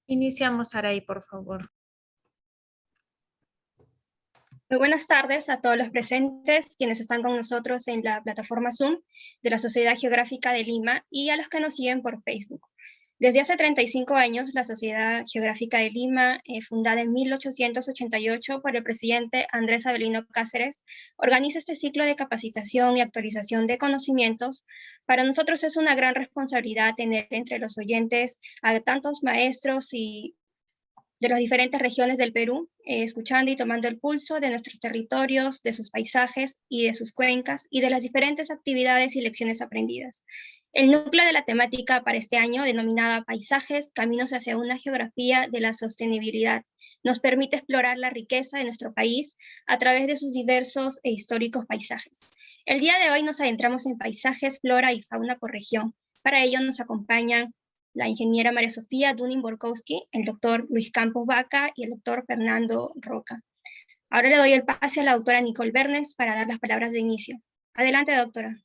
Iniciamos, Saray, por favor. Muy buenas tardes a todos los presentes, quienes están con nosotros en la plataforma Zoom de la Sociedad Geográfica de Lima y a los que nos siguen por Facebook. Desde hace 35 años, la Sociedad Geográfica de Lima, fundada en 1888 por el presidente Andrés Avelino Cáceres, organiza este ciclo de capacitación y actualización de conocimientos. Para nosotros es una gran responsabilidad tener entre los oyentes a tantos maestros y de las diferentes regiones del Perú, escuchando y tomando el pulso de nuestros territorios, de sus paisajes y de sus cuencas y de las diferentes actividades y lecciones aprendidas. El núcleo de la temática para este año, denominada Paisajes, Caminos hacia una geografía de la sostenibilidad, nos permite explorar la riqueza de nuestro país a través de sus diversos e históricos paisajes. El día de hoy nos adentramos en paisajes, flora y fauna por región. Para ello nos acompañan la ingeniera María Sofía Dunin-Borkowski, el doctor Luis Campos Vaca y el doctor Fernando Roca. Ahora le doy el pase a la doctora Nicole Bernes para dar las palabras de inicio. Adelante, doctora.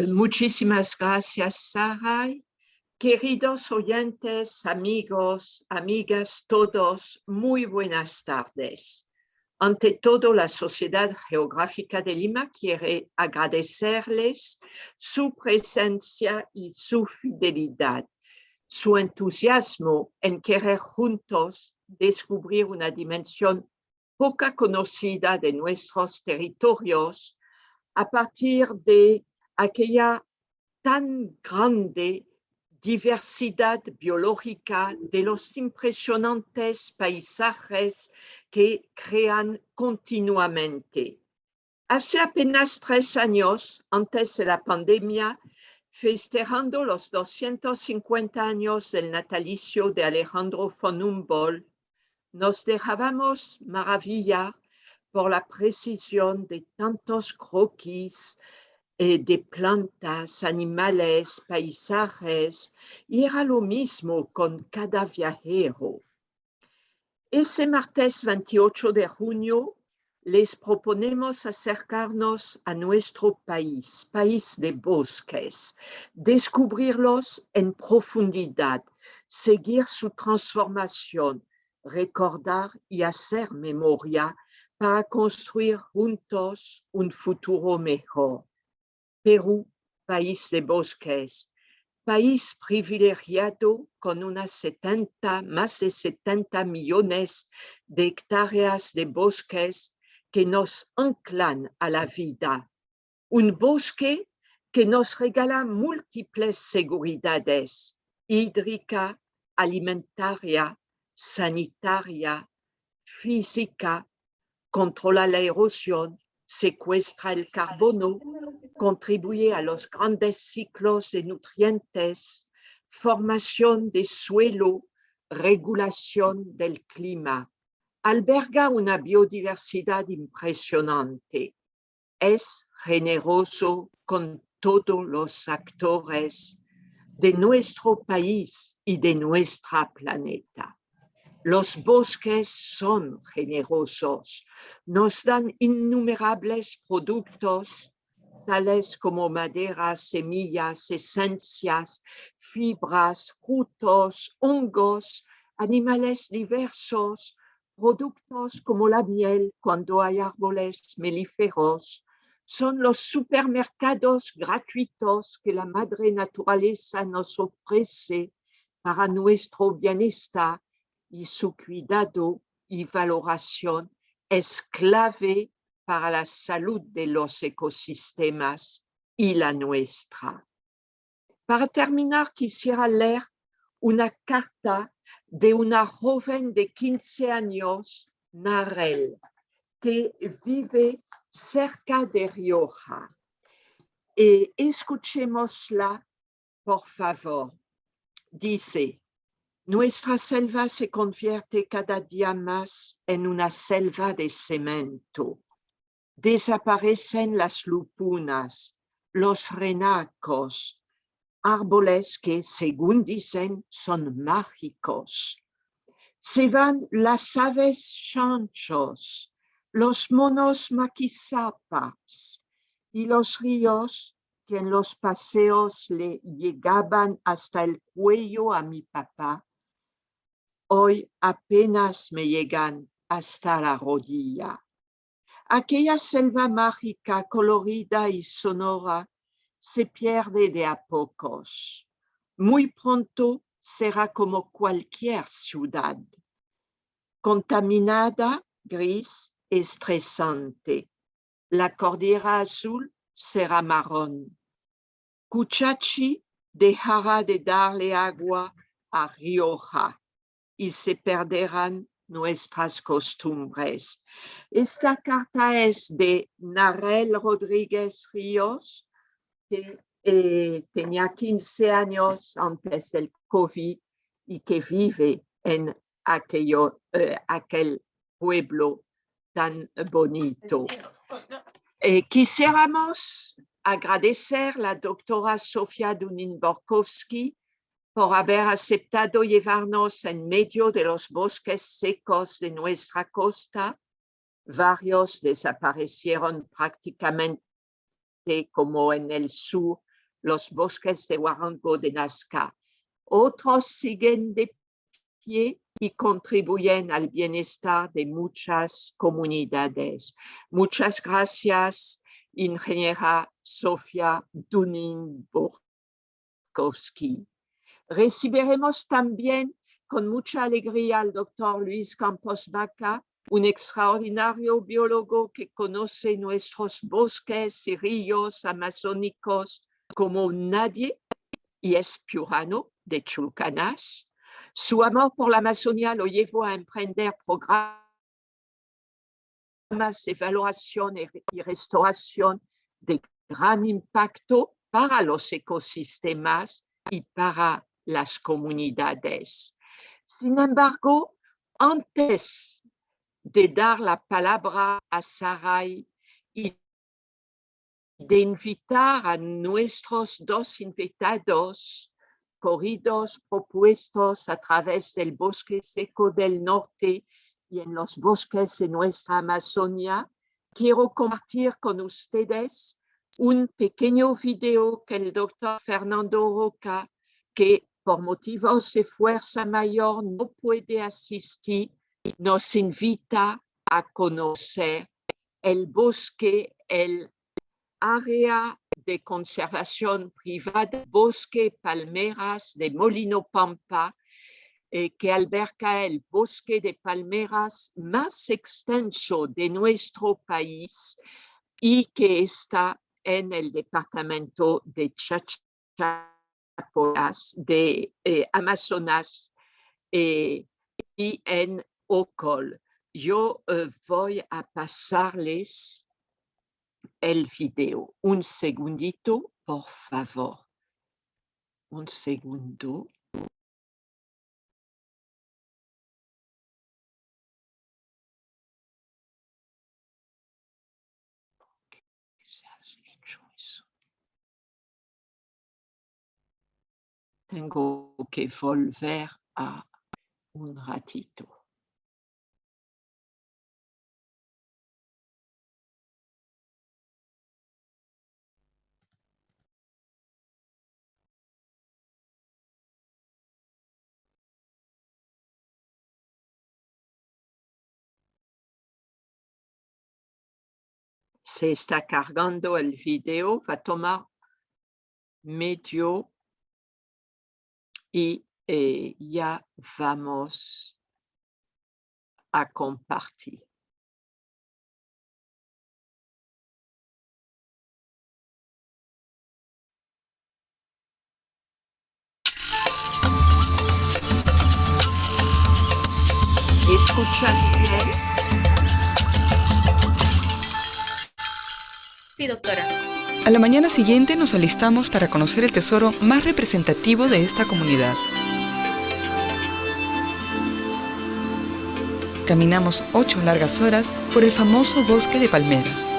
Muchísimas gracias, Saray. Queridos oyentes, amigos, amigas, todos, muy buenas tardes. Ante todo, la Sociedad Geográfica de Lima quiere agradecerles su presencia y su fidelidad, su entusiasmo en querer juntos descubrir una dimensión poco conocida de nuestros territorios a partir de aquella tan grande diversidad biológica de los impresionantes paisajes que crean continuamente. Hace apenas 3 años, antes de la pandemia, festejando los 250 años del natalicio de Alejandro von Humboldt, nos dejábamos maravillar por la precisión de tantos croquis de plantas, animales, paisajes, y era lo mismo con cada viajero. Ese martes 28 de junio les proponemos acercarnos a nuestro país, país de bosques, descubrirlos en profundidad, seguir su transformación, recordar y hacer memoria para construir juntos un futuro mejor. Perú, país de bosques, país privilegiado con más de 70 millones de hectáreas de bosques que nos anclan a la vida. Un bosque que nos regala múltiples seguridades: hídrica, alimentaria, sanitaria, física, controla la erosión, secuestra el carbono, contribuye a los grandes ciclos de nutrientes, formación de suelo, regulación del clima. Alberga una biodiversidad impresionante. Es generoso con todos los actores de nuestro país y de nuestro planeta. Los bosques son generosos, nos dan innumerables productos, tales como maderas, semillas, esencias, fibras, frutos, hongos, animales diversos, productos como la miel cuando hay árboles melíferos. Son los supermercados gratuitos que la madre naturaleza nos ofrece para nuestro bienestar, y su cuidado y valoración es clave para la salud de los ecosistemas y la nuestra. Para terminar, quisiera leer una carta de una joven de 15 años, Narel, que vive cerca de Rioja. Escuchémosla, por favor. Dice: nuestra selva se convierte cada día más en una selva de cemento. Desaparecen las lupunas, los renacos, árboles que, según dicen, son mágicos. Se van las aves chanchos, los monos maquizapas, y los ríos que en los paseos le llegaban hasta el cuello a mi papá, hoy apenas me llegan hasta la rodilla. Aquella selva mágica, colorida y sonora se pierde de a pocos. Muy pronto será como cualquier ciudad, contaminada, gris, estresante. La cordillera azul será marrón. Cuchachi dejará de darle agua a Rioja y se perderán nuestras costumbres. Esta carta es de Narel Rodríguez Ríos, que tenía 15 años antes del COVID y que vive en aquel pueblo tan bonito. Quisiéramos agradecer a la doctora Sofia Dunin-Borkowski por haber aceptado llevarnos en medio de los bosques secos de nuestra costa. Varios desaparecieron prácticamente, como en el sur, los bosques de Huarango de Nazca. Otros siguen de pie y contribuyen al bienestar de muchas comunidades. Muchas gracias, ingeniera Sofia Dunin-Borkowski. Recibiremos también con mucha alegría al doctor Luis Campos Vaca, un extraordinario biólogo que conoce nuestros bosques y ríos amazónicos como nadie y es piurano de Chulcanas. Su amor por la Amazonía lo llevó a emprender programas de evaluación y restauración de gran impacto para los ecosistemas y para las comunidades. Sin embargo, antes de dar la palabra a Saray y de invitar a nuestros dos invitados corridos propuestos a través del bosque seco del norte y en los bosques de nuestra Amazonia, quiero compartir con ustedes un pequeño video que el doctor Fernando Roca, que por motivos de fuerza mayor no puede asistir, nos invita a conocer el bosque, el área de conservación privada, bosque palmeras de Molino Pampa, que alberga el bosque de palmeras más extenso de nuestro país y que está en el departamento de Chachapoyas, de Amazonas y en Ocol. Yo voy a pasarles el video. Un segundito, por favor. Un segundo. ¿Qué se has hecho eso? Tengo que volver a un ratito. Se está cargando el video, va a tomar medio y ya vamos a compartir. ¿Escuchas bien? Sí, doctora. A la mañana siguiente nos alistamos para conocer el tesoro más representativo de esta comunidad. Caminamos 8 largas horas por el famoso bosque de palmeras.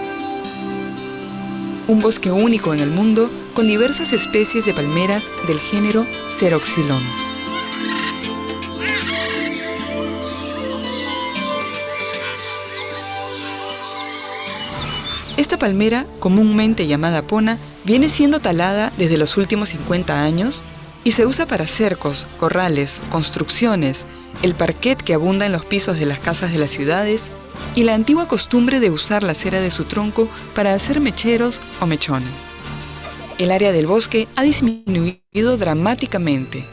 Un bosque único en el mundo con diversas especies de palmeras del género Ceroxylon. Esta palmera, comúnmente llamada pona, Viene siendo talada desde los últimos 50 años y se usa para cercos, corrales, construcciones, el parquet que abunda en los pisos de las casas de las ciudades y la antigua costumbre de usar la cera de su tronco para hacer mecheros o mechones. El área del bosque ha disminuido dramáticamente.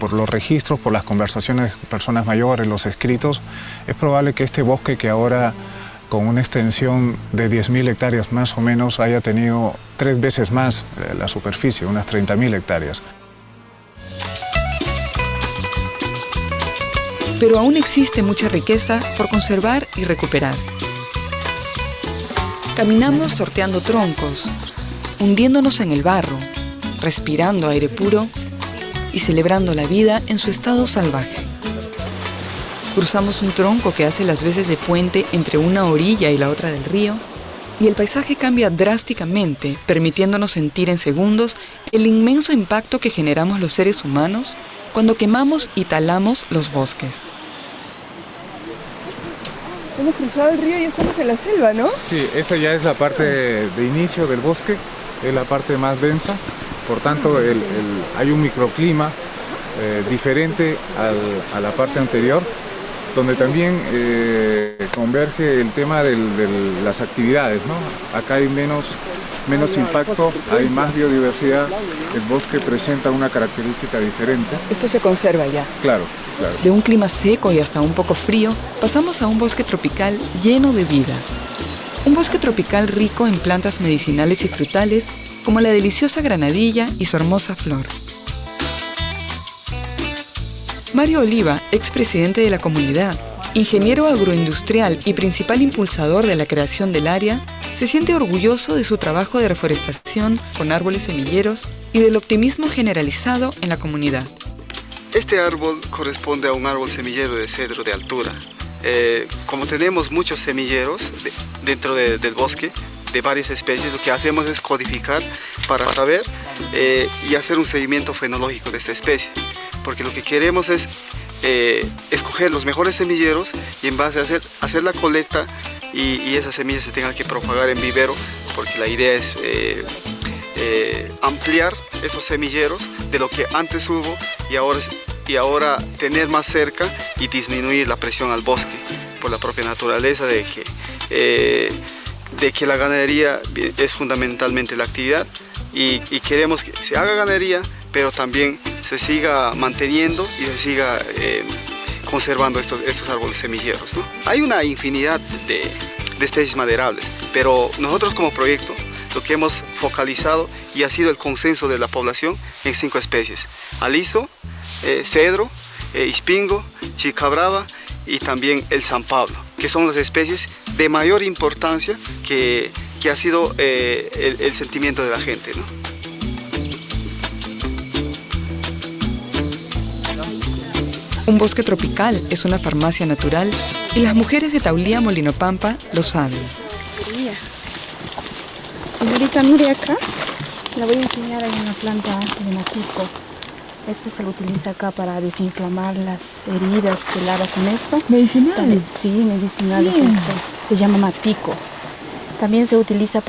Por los registros, por las conversaciones de personas mayores, los escritos, es probable que este bosque, que ahora con una extensión de 10.000 hectáreas más o menos, haya tenido 3 veces más la superficie, unas 30.000 hectáreas. Pero aún existe mucha riqueza por conservar y recuperar. Caminamos sorteando troncos, hundiéndonos en el barro, respirando aire puro y celebrando la vida en su estado salvaje. Cruzamos un tronco que hace las veces de puente entre una orilla y la otra del río, y el paisaje cambia drásticamente, permitiéndonos sentir en segundos el inmenso impacto que generamos los seres humanos cuando quemamos y talamos los bosques. Hemos cruzado el río y estamos en la selva, ¿no? Sí, esta ya es la parte de inicio del bosque, es la parte más densa, por tanto hay un microclima diferente a la parte anterior, donde también converge el tema de las actividades, ¿no? Acá hay menos impacto, hay más biodiversidad, el bosque presenta una característica diferente. Esto se conserva ya. Claro, claro. De un clima seco y hasta un poco frío, pasamos a un bosque tropical lleno de vida. Un bosque tropical rico en plantas medicinales y frutales, como la deliciosa granadilla y su hermosa flor. Mario Oliva, expresidente de la comunidad, ingeniero agroindustrial y principal impulsador de la creación del área, se siente orgulloso de su trabajo de reforestación con árboles semilleros y del optimismo generalizado en la comunidad. Este árbol corresponde a un árbol semillero de cedro de altura. Como tenemos muchos semilleros dentro del bosque, de varias especies, lo que hacemos es codificar para saber y hacer un seguimiento fenológico de esta especie, porque lo que queremos es escoger los mejores semilleros y en base a hacer la colecta y esas semillas se tengan que propagar en vivero, porque la idea es ampliar esos semilleros de lo que antes hubo y ahora tener más cerca y disminuir la presión al bosque por la propia naturaleza de que la ganadería es fundamentalmente la actividad y queremos que se haga ganadería, pero también se siga manteniendo y se siga conservando estos árboles semilleros, ¿no? Hay una infinidad de especies maderables, pero nosotros como proyecto lo que hemos focalizado y ha sido el consenso de la población en 5 especies: aliso, cedro, ispingo, chica brava y también el San Pablo, que son las especies de mayor importancia que ha sido el sentimiento de la gente, ¿no? Un bosque tropical es una farmacia natural y las mujeres de Taulía Molinopampa lo saben. Señorita Nuria, acá la voy a enseñar. Hay una planta de matico. Este se lo utiliza acá para desinflamar las heridas heladas con esto. ¿Medicinales? Sí, medicinales. Esto se llama matico. También se utiliza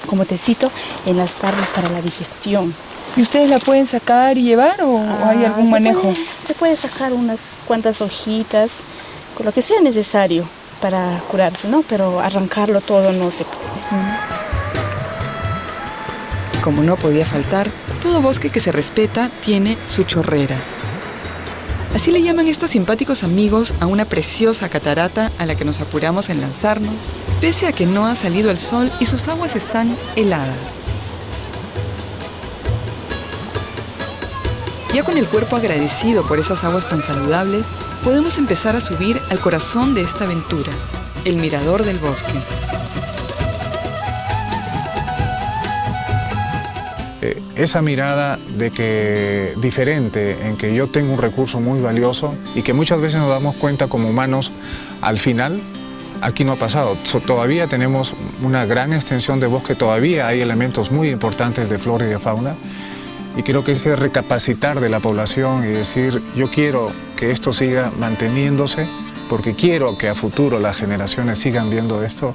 como tecito en las tardes para la digestión. ¿Y ustedes la pueden sacar y llevar o hay algún manejo? Se puede sacar unas cuantas hojitas, con lo que sea necesario para curarse, ¿no? Pero arrancarlo todo no se puede. Como no podía faltar, todo bosque que se respeta tiene su chorrera. Así le llaman estos simpáticos amigos a una preciosa catarata a la que nos apuramos en lanzarnos, pese a que no ha salido el sol y sus aguas están heladas. Ya con el cuerpo agradecido por esas aguas tan saludables, podemos empezar a subir al corazón de esta aventura, el mirador del bosque. Esa mirada diferente en que yo tengo un recurso muy valioso y que muchas veces nos damos cuenta como humanos al final, aquí no ha pasado. Todavía tenemos una gran extensión de bosque, todavía hay elementos muy importantes de flora y de fauna. Y creo que ese recapacitar de la población y decir, yo quiero que esto siga manteniéndose, porque quiero que a futuro las generaciones sigan viendo esto,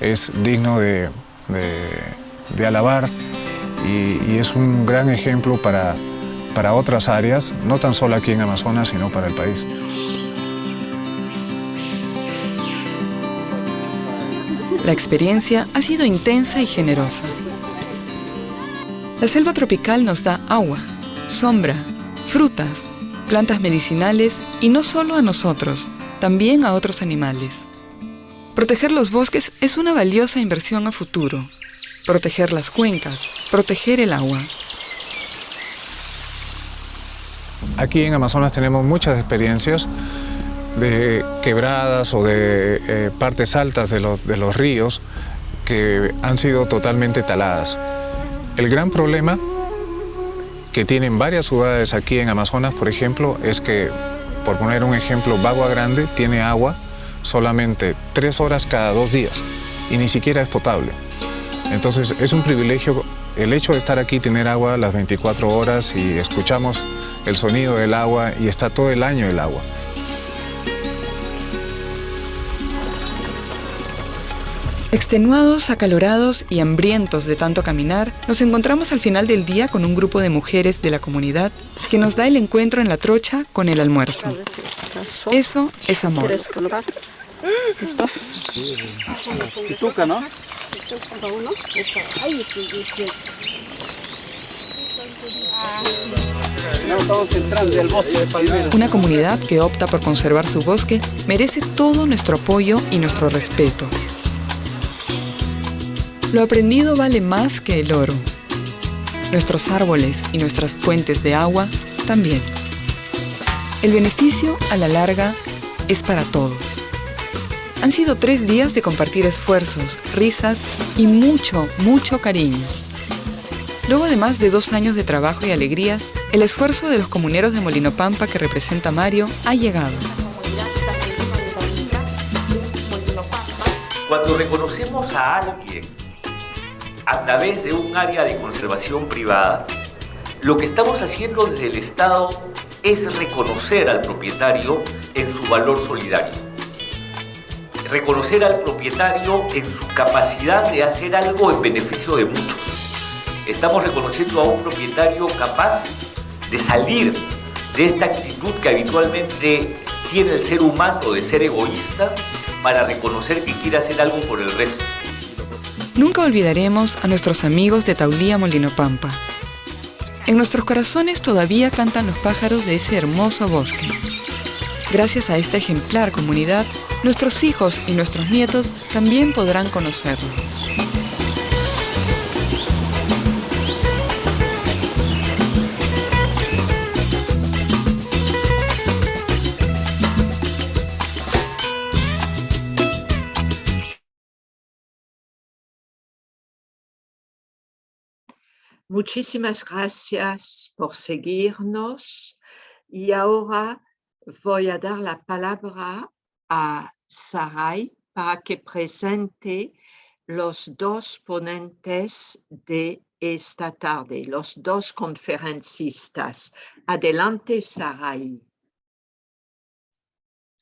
es digno de de alabar y es un gran ejemplo para otras áreas, no tan solo aquí en Amazonas, sino para el país. La experiencia ha sido intensa y generosa. La selva tropical nos da agua, sombra, frutas, plantas medicinales y no solo a nosotros, también a otros animales. Proteger los bosques es una valiosa inversión a futuro. Proteger las cuencas, proteger el agua. Aquí en Amazonas tenemos muchas experiencias de quebradas o de partes altas de los ríos que han sido totalmente taladas. El gran problema que tienen varias ciudades aquí en Amazonas, por ejemplo, es que, por poner un ejemplo, Bagua Grande tiene agua solamente 3 horas cada 2 días y ni siquiera es potable. Entonces es un privilegio el hecho de estar aquí, tener agua las 24 horas y escuchamos el sonido del agua y está todo el año el agua. Extenuados, acalorados y hambrientos de tanto caminar, nos encontramos al final del día con un grupo de mujeres de la comunidad que nos da el encuentro en la trocha con el almuerzo. Eso es amor. Una comunidad que opta por conservar su bosque merece todo nuestro apoyo y nuestro respeto. Lo aprendido vale más que el oro. Nuestros árboles y nuestras fuentes de agua también. El beneficio, a la larga, es para todos. Han sido 3 días de compartir esfuerzos, risas y mucho, mucho cariño. Luego de más de 2 años de trabajo y alegrías, el esfuerzo de los comuneros de Molino Pampa que representa Mario ha llegado. Cuando reconocemos a alguien a través de un área de conservación privada, lo que estamos haciendo desde el Estado es reconocer al propietario en su valor solidario. Reconocer al propietario en su capacidad de hacer algo en beneficio de muchos. Estamos reconociendo a un propietario capaz de salir de esta actitud que habitualmente tiene el ser humano de ser egoísta para reconocer que quiere hacer algo por el resto. Nunca olvidaremos a nuestros amigos de Taulía Molino Pampa. En nuestros corazones todavía cantan los pájaros de ese hermoso bosque. Gracias a esta ejemplar comunidad, nuestros hijos y nuestros nietos también podrán conocerlo. Muchísimas gracias por seguirnos y ahora voy a dar la palabra a Saray para que presente los 2 ponentes de esta tarde, los 2 conferencistas. Adelante, Saray.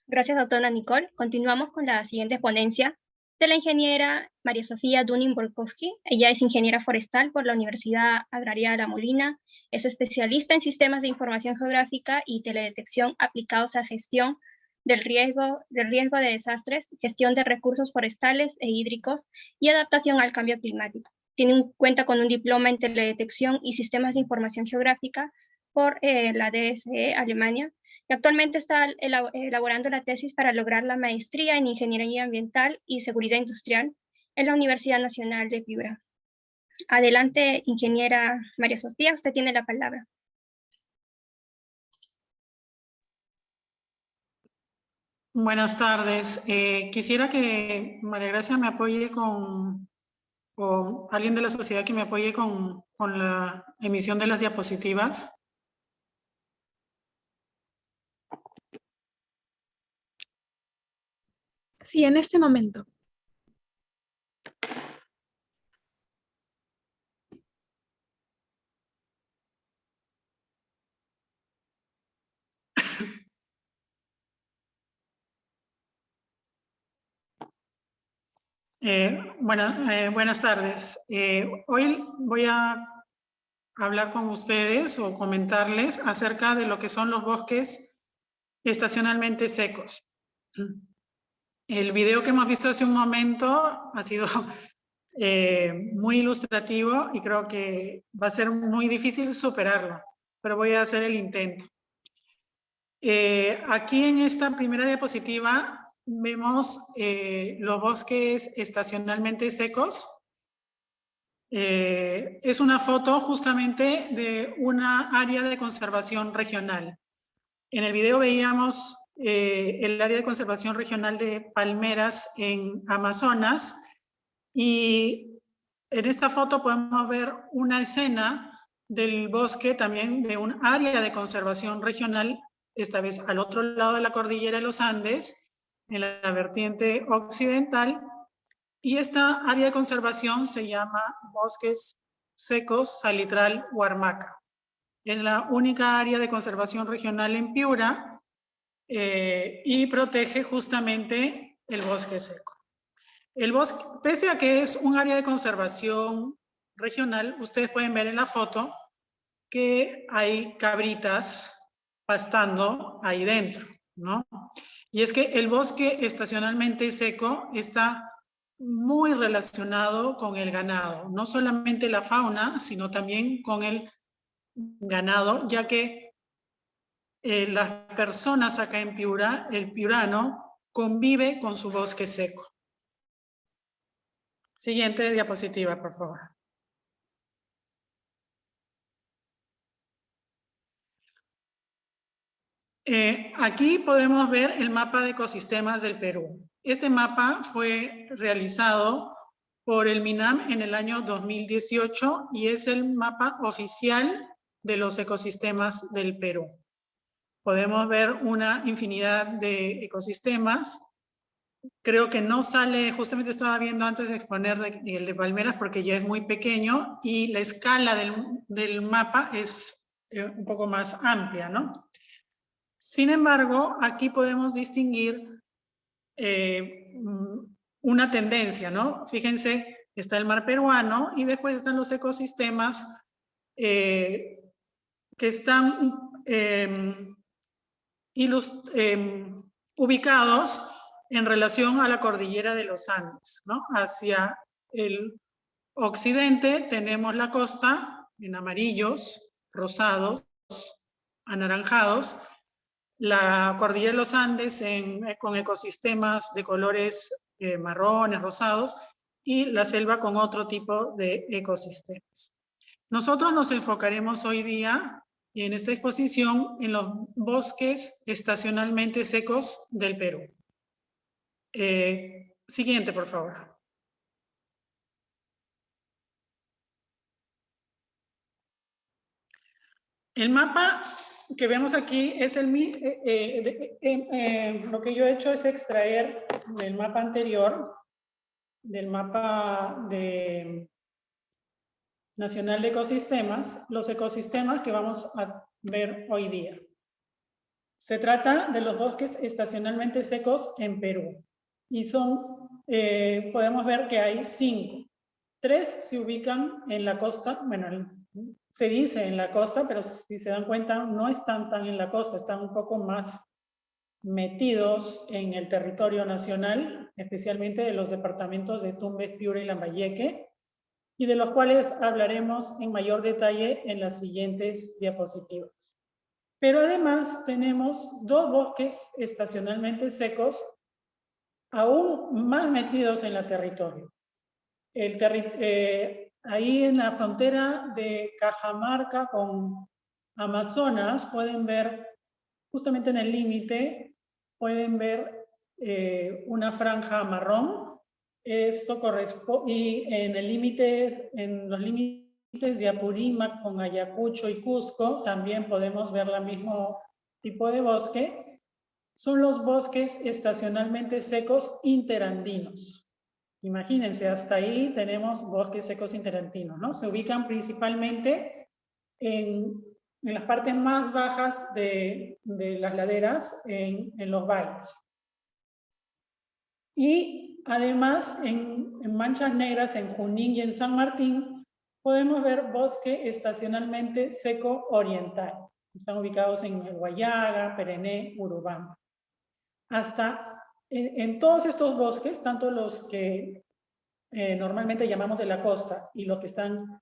Gracias, doctora Nicole. Continuamos con la siguiente ponencia de la ingeniera María Sofía Dunin-Borkowski. Ella es ingeniera forestal por la Universidad Agraria de La Molina, es especialista en sistemas de información geográfica y teledetección aplicados a gestión del riesgo de desastres, gestión de recursos forestales e hídricos y adaptación al cambio climático. Cuenta con un diploma en teledetección y sistemas de información geográfica por la DSE Alemania, y actualmente está elaborando la tesis para lograr la maestría en Ingeniería Ambiental y Seguridad Industrial en la Universidad Nacional de Piura. Adelante, ingeniera María Sofía, usted tiene la palabra. Buenas tardes. Quisiera que María Gracia me apoye o alguien de la sociedad que me apoye con la emisión de las diapositivas. Sí, en este momento. Buenas tardes. Hoy voy a hablar con ustedes o comentarles acerca de lo que son los bosques estacionalmente secos. El video que hemos visto hace un momento ha sido muy ilustrativo y creo que va a ser muy difícil superarlo, pero voy a hacer el intento. Aquí en esta primera diapositiva vemos los bosques estacionalmente secos. Es una foto justamente de una área de conservación regional. En el video veíamos el área de conservación regional de palmeras en Amazonas, y en esta foto podemos ver una escena del bosque también de un área de conservación regional, esta vez al otro lado de la cordillera de los Andes, en la vertiente occidental, y esta área de conservación se llama Bosques Secos Salitral Huarmaca. Es la única área de conservación regional en Piura y protege justamente el bosque seco. El bosque, pese a que es un área de conservación regional, ustedes pueden ver en la foto que hay cabritas pastando ahí dentro, ¿no? Y es que el bosque estacionalmente seco está muy relacionado con el ganado, no solamente la fauna, sino también con el ganado, ya que las personas acá en Piura, el piurano, convive con su bosque seco. Siguiente diapositiva, por favor. Aquí podemos ver el mapa de ecosistemas del Perú. Este mapa fue realizado por el MINAM en el año 2018 y es el mapa oficial de los ecosistemas del Perú. Podemos ver una infinidad de ecosistemas. Creo que no sale, justamente estaba viendo antes de exponer el de palmeras porque ya es muy pequeño y la escala del mapa es un poco más amplia, ¿no? Sin embargo, aquí podemos distinguir una tendencia, ¿no? Fíjense, está el mar peruano y después están los ecosistemas que están ubicados en relación a la cordillera de los Andes, ¿no? Hacia el occidente tenemos la costa en amarillos, rosados, anaranjados, la cordillera de los Andes con ecosistemas de colores marrones, rosados, y la selva con otro tipo de ecosistemas. Nosotros nos enfocaremos hoy día en esta exposición en los bosques estacionalmente secos del Perú. Siguiente, por favor. El mapa que vemos aquí es lo que yo he hecho es extraer del mapa anterior, del mapa nacional de ecosistemas, los ecosistemas que vamos a ver hoy día. Se trata de los bosques estacionalmente secos en Perú y podemos ver que hay 5. 3 se ubican en la costa, bueno, se dice en la costa, pero si se dan cuenta no están tan en la costa, están un poco más metidos en el territorio nacional, especialmente de los departamentos de Tumbes, Piura y Lambayeque, y de los cuales hablaremos en mayor detalle en las siguientes diapositivas. Pero además tenemos 2 bosques estacionalmente secos aún más metidos en el territorio. Ahí en la frontera de Cajamarca con Amazonas pueden ver, justamente en el límite, pueden ver una franja marrón. Eso corresponde, y en los límites de Apurímac con Ayacucho y Cusco también podemos ver el mismo tipo de bosque. Son los bosques estacionalmente secos interandinos. Imagínense, hasta ahí tenemos bosques secos interandinos, ¿no? Se ubican principalmente en las partes más bajas de las laderas, en los valles. Y Además, en manchas negras en Junín y en San Martín, podemos ver bosque estacionalmente seco oriental. Están ubicados en el Guayaga, Perené, Urubamba. Hasta en todos estos bosques, tanto los que normalmente llamamos de la costa y los que están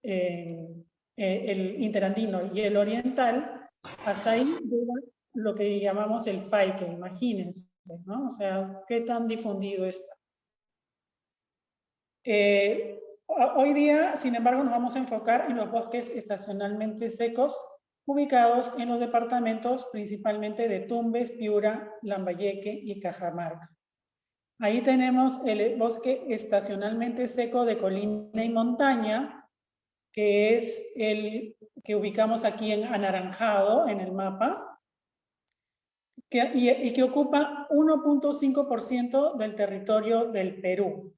el interandino y el oriental, hasta ahí llega lo que llamamos el faique, imagínense, ¿no? O sea, qué tan difundido está. Hoy día, sin embargo, nos vamos a enfocar en los bosques estacionalmente secos ubicados en los departamentos principalmente de Tumbes, Piura, Lambayeque y Cajamarca. Ahí tenemos el bosque estacionalmente seco de colina y montaña, que es el que ubicamos aquí en anaranjado en el mapa, y que ocupa 1.5% del territorio del Perú.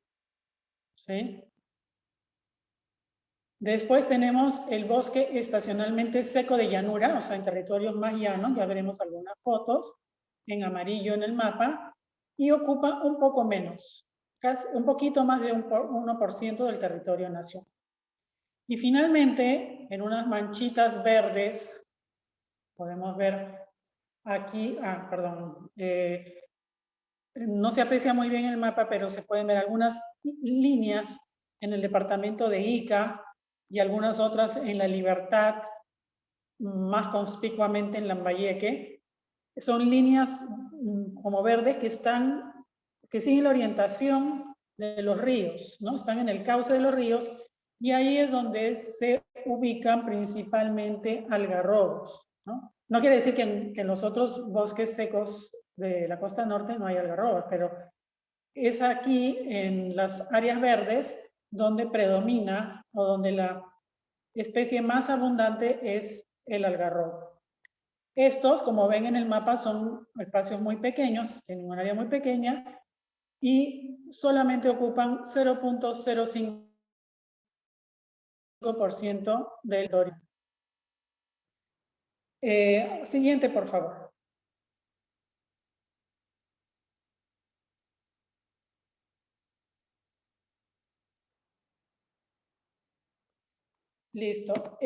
¿Sí? Después tenemos el bosque estacionalmente seco de llanura, o sea, en territorios más llanos, ya veremos algunas fotos, en amarillo en el mapa, y ocupa un poco menos, casi un poquito más de un 1% del territorio nacional. Y finalmente, en unas manchitas verdes, podemos ver aquí, no se aprecia muy bien el mapa, pero se pueden ver algunas líneas en el departamento de Ica y algunas otras en La Libertad, más conspicuamente en Lambayeque. Son líneas como verdes que siguen la orientación de los ríos, ¿no? Están en el cauce de los ríos y ahí es donde se ubican principalmente algarrobos, ¿no? No quiere decir que en los otros bosques secos de la costa norte no hay algarrobos, pero es aquí en las áreas verdes donde predomina o donde la especie más abundante es el algarrobo. Estos, como ven en el mapa, son espacios muy pequeños, en un área muy pequeña, y solamente ocupan 0.05% del territorio. Siguiente, por favor. Listo.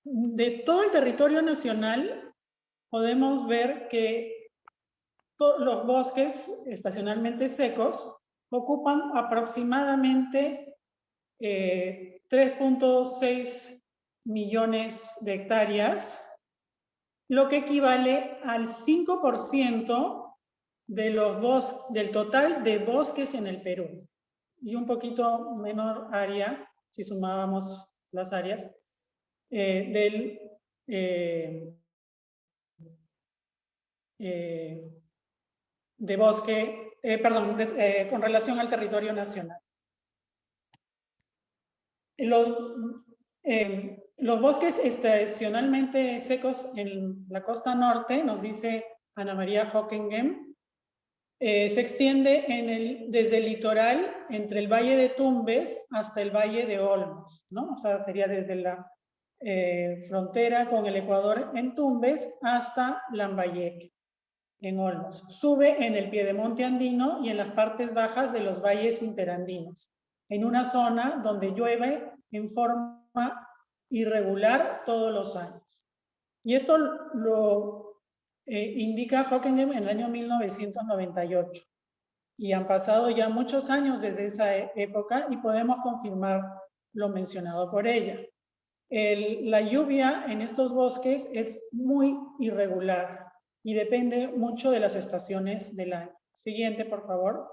De todo el territorio nacional, podemos ver que los bosques estacionalmente secos ocupan aproximadamente 3.6 millones de hectáreas, lo que equivale al 5% de del total de bosques en el Perú. Y un poquito menor área, si sumábamos las áreas, de bosque, con relación al territorio nacional. Los bosques estacionalmente secos en la costa norte, nos dice Ana María Hockengem, se extiende desde el litoral, entre el Valle de Tumbes hasta el Valle de Olmos, ¿no? O sea, sería desde la frontera con el Ecuador en Tumbes hasta Lambayeque, en Olmos. Sube en el piedemonte andino y en las partes bajas de los valles interandinos, en una zona donde llueve en forma irregular todos los años. Y esto lo indica Hockengem en el año 1998. Y han pasado ya muchos años desde esa época y podemos confirmar lo mencionado por ella. La lluvia en estos bosques es muy irregular y depende mucho de las estaciones del año. Siguiente, por favor.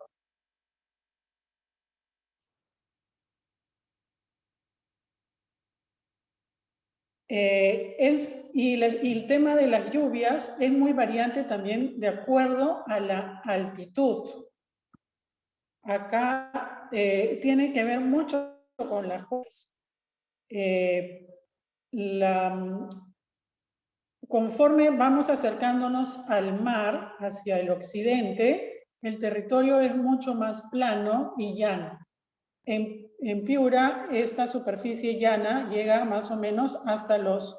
Y el tema de las lluvias es muy variante también de acuerdo a la altitud. Acá tiene que ver mucho con las lluvias. Conforme vamos acercándonos al mar, hacia el occidente, el territorio es mucho más plano y llano. En Piura, esta superficie llana llega más o menos hasta los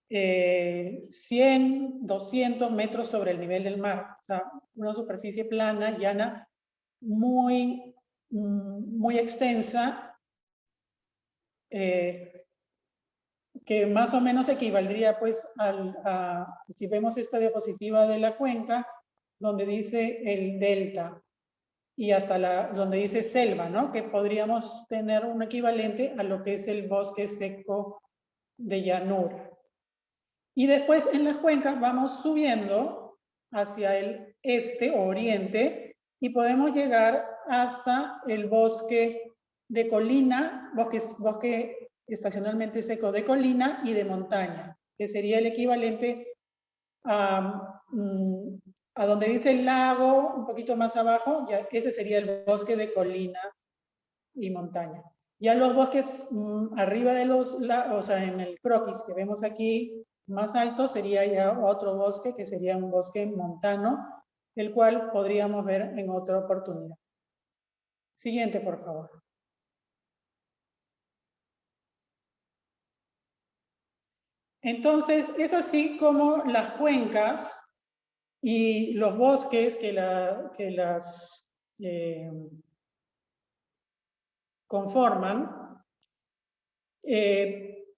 100, 200 metros sobre el nivel del mar. O sea, una superficie plana, llana, muy extensa, que más o menos equivaldría pues si vemos esta diapositiva de la cuenca, donde dice el delta, y hasta donde dice selva, ¿no? Que podríamos tener un equivalente a lo que es el bosque seco de llanura. Y después en las cuencas vamos subiendo hacia el este o oriente y podemos llegar hasta el bosque de colina, bosque estacionalmente seco de colina y de montaña, que sería el equivalente a donde dice el lago, un poquito más abajo, ya ese sería el bosque de colina y montaña. Ya los bosques arriba de o sea, en el croquis que vemos aquí, más alto, sería ya otro bosque, que sería un bosque montano, el cual podríamos ver en otra oportunidad. Siguiente, por favor. Entonces, es así como las cuencas y los bosques que las conforman,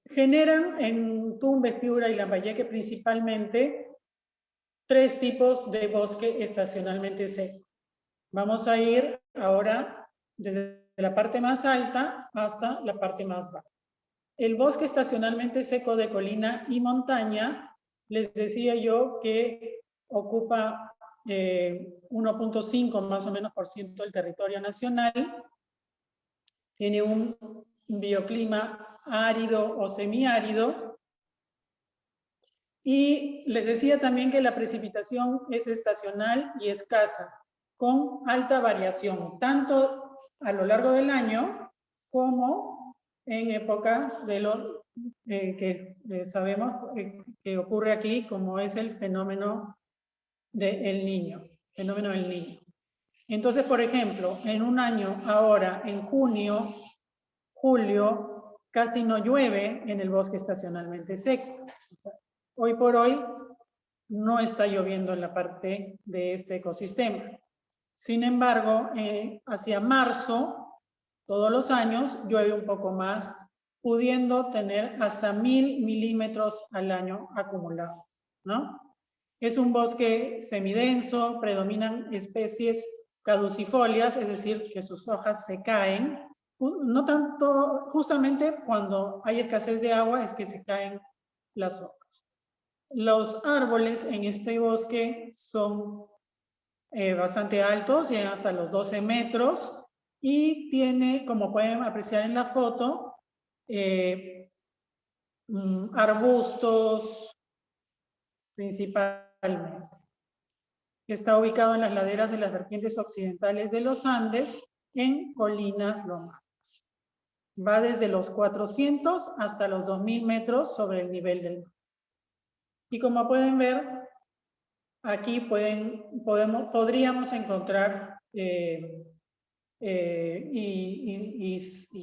generan en Tumbes, Piura y Lambayeque principalmente 3 tipos de bosque estacionalmente seco. Vamos a ir ahora desde la parte más alta hasta la parte más baja. El bosque estacionalmente seco de colina y montaña, les decía yo que ocupa 1.5 más o menos % del territorio nacional. Tiene un bioclima árido o semiárido. Y les decía también que la precipitación es estacional y escasa, con alta variación, tanto a lo largo del año como en épocas de lo que sabemos que ocurre aquí, como es el fenómeno del Niño. Entonces, por ejemplo, en un año ahora, en junio, julio, casi no llueve en el bosque estacionalmente seco. Hoy por hoy no está lloviendo en la parte de este ecosistema. Sin embargo, hacia marzo, todos los años, llueve un poco más, pudiendo tener hasta 1000 milímetros al año acumulado, ¿no? Es un bosque semidenso, predominan especies caducifolias, es decir, que sus hojas se caen. No tanto, justamente cuando hay escasez de agua es que se caen las hojas. Los árboles en este bosque son bastante altos, llegan hasta los 12 metros y tiene, como pueden apreciar en la foto, arbustos principalmente. Está ubicado en las laderas de las vertientes occidentales de los Andes, en colinas lomadas. Va desde los 400 hasta los 2000 metros sobre el nivel del mar. Y como pueden ver, aquí podríamos encontrar, y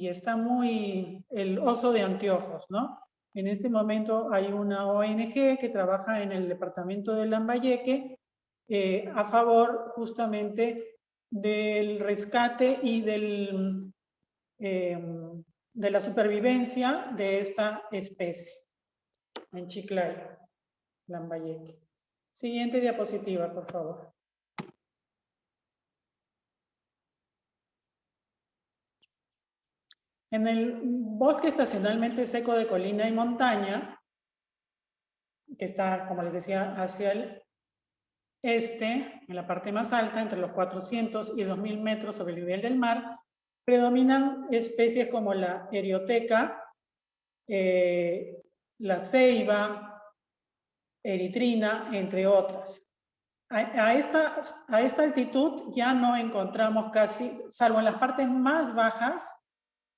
está muy el oso de anteojos, ¿no? En este momento hay una ONG que trabaja en el departamento de Lambayeque a favor justamente del rescate y de la supervivencia de esta especie en Chiclayo, Lambayeque. Siguiente diapositiva, por favor. En el bosque estacionalmente seco de colina y montaña, que está, como les decía, hacia el este, en la parte más alta, entre los 400 y 2000 metros sobre el nivel del mar, predominan especies como la erioteca, la ceiba, eritrina, entre otras. A esta altitud ya no encontramos casi, salvo en las partes más bajas,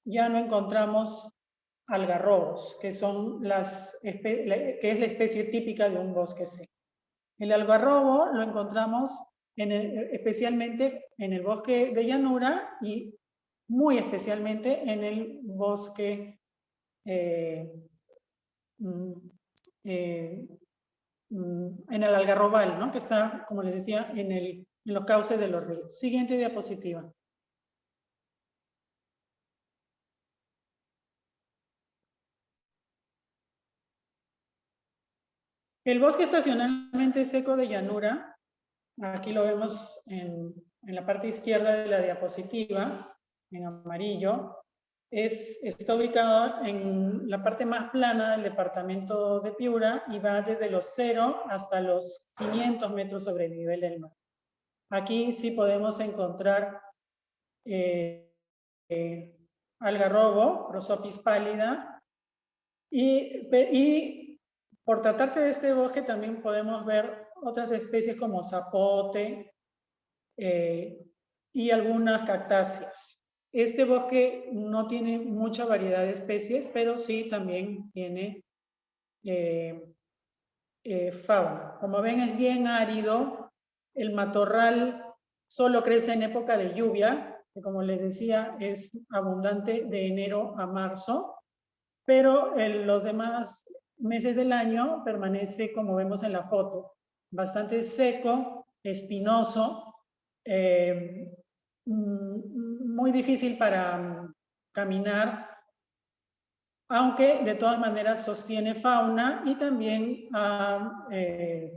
ya no encontramos algarrobos, que es la especie típica de un bosque seco. El algarrobo lo encontramos especialmente en el bosque de llanura y muy especialmente en el bosque en el algarrobal, ¿no? Que está, como les decía, en los cauces de los ríos. Siguiente diapositiva. El bosque estacionalmente seco de llanura, aquí lo vemos en la parte izquierda de la diapositiva, en amarillo, está ubicado en la parte más plana del departamento de Piura y va desde los 0 hasta los 500 metros sobre el nivel del mar. Aquí sí podemos encontrar algarrobo, Prosopis pálida, y por tratarse de este bosque también podemos ver otras especies como zapote y algunas cactáceas. Este bosque no tiene mucha variedad de especies, pero sí también tiene fauna. Como ven, es bien árido. El matorral solo crece en época de lluvia, que como les decía es abundante de enero a marzo, pero en los demás meses del año permanece, como vemos en la foto, bastante seco, espinoso, muy difícil para caminar, aunque de todas maneras sostiene fauna y también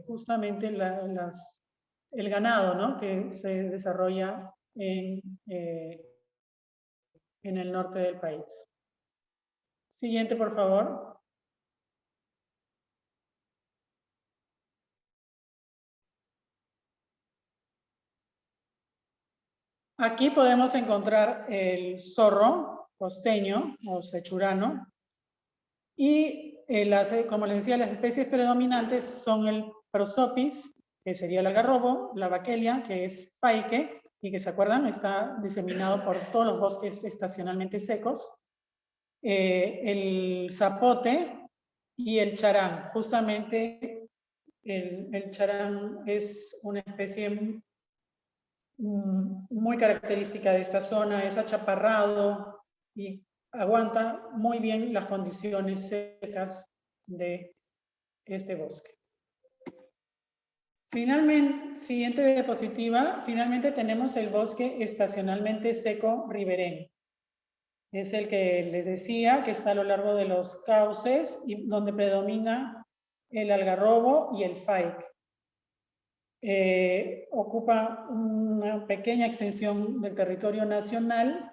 justamente el ganado, ¿no? Que se desarrolla en el norte del país. Siguiente, por favor. Aquí podemos encontrar el zorro costeño o sechurano y como les decía, las especies predominantes son el Prosopis, que sería el algarrobo, la Vaquelia, que es paique y que, ¿se acuerdan?, está diseminado por todos los bosques estacionalmente secos, el zapote y el charán. Justamente el charán es una especie muy característica de esta zona, es achaparrado y aguanta muy bien las condiciones secas de este bosque. Finalmente, siguiente diapositiva, finalmente tenemos el bosque estacionalmente seco ribereño. Es el que les decía, que está a lo largo de los cauces y donde predomina el algarrobo y el faique. Ocupa una pequeña extensión del territorio nacional,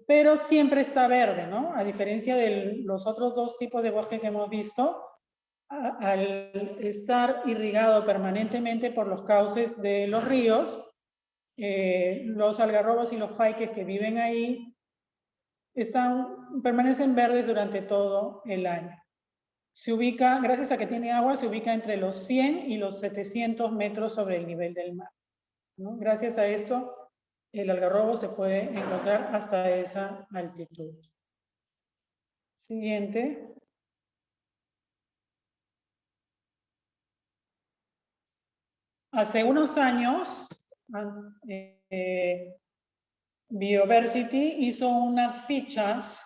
pero siempre está verde, ¿no? A diferencia de los otros dos tipos de bosque que hemos visto, al estar irrigado permanentemente por los cauces de los ríos, los algarrobos y los faiques que viven ahí permanecen verdes durante todo el año. Se ubica, gracias a que tiene agua, se ubica entre los 100 y los 700 metros sobre el nivel del mar, ¿no? Gracias a esto, el algarrobo se puede encontrar hasta esa altitud. Siguiente. Hace unos años, Bioversity hizo unas fichas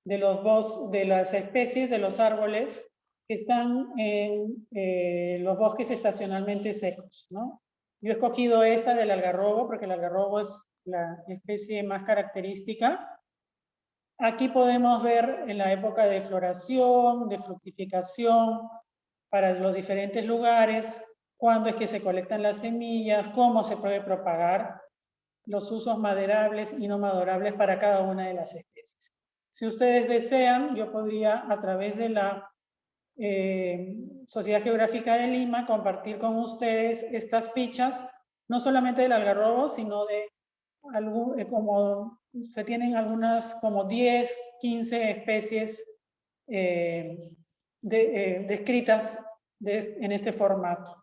de las especies de los árboles que están en los bosques estacionalmente secos, ¿no? Yo he escogido esta del algarrobo porque el algarrobo es la especie más característica. Aquí podemos ver en la época de floración, de fructificación, para los diferentes lugares, cuándo es que se colectan las semillas, cómo se puede propagar, los usos maderables y no maderables para cada una de las especies. Si ustedes desean, yo podría, a través de la Sociedad Geográfica de Lima, compartir con ustedes estas fichas, no solamente del algarrobo, sino de como se tienen algunas como 10, 15 especies descritas en este formato.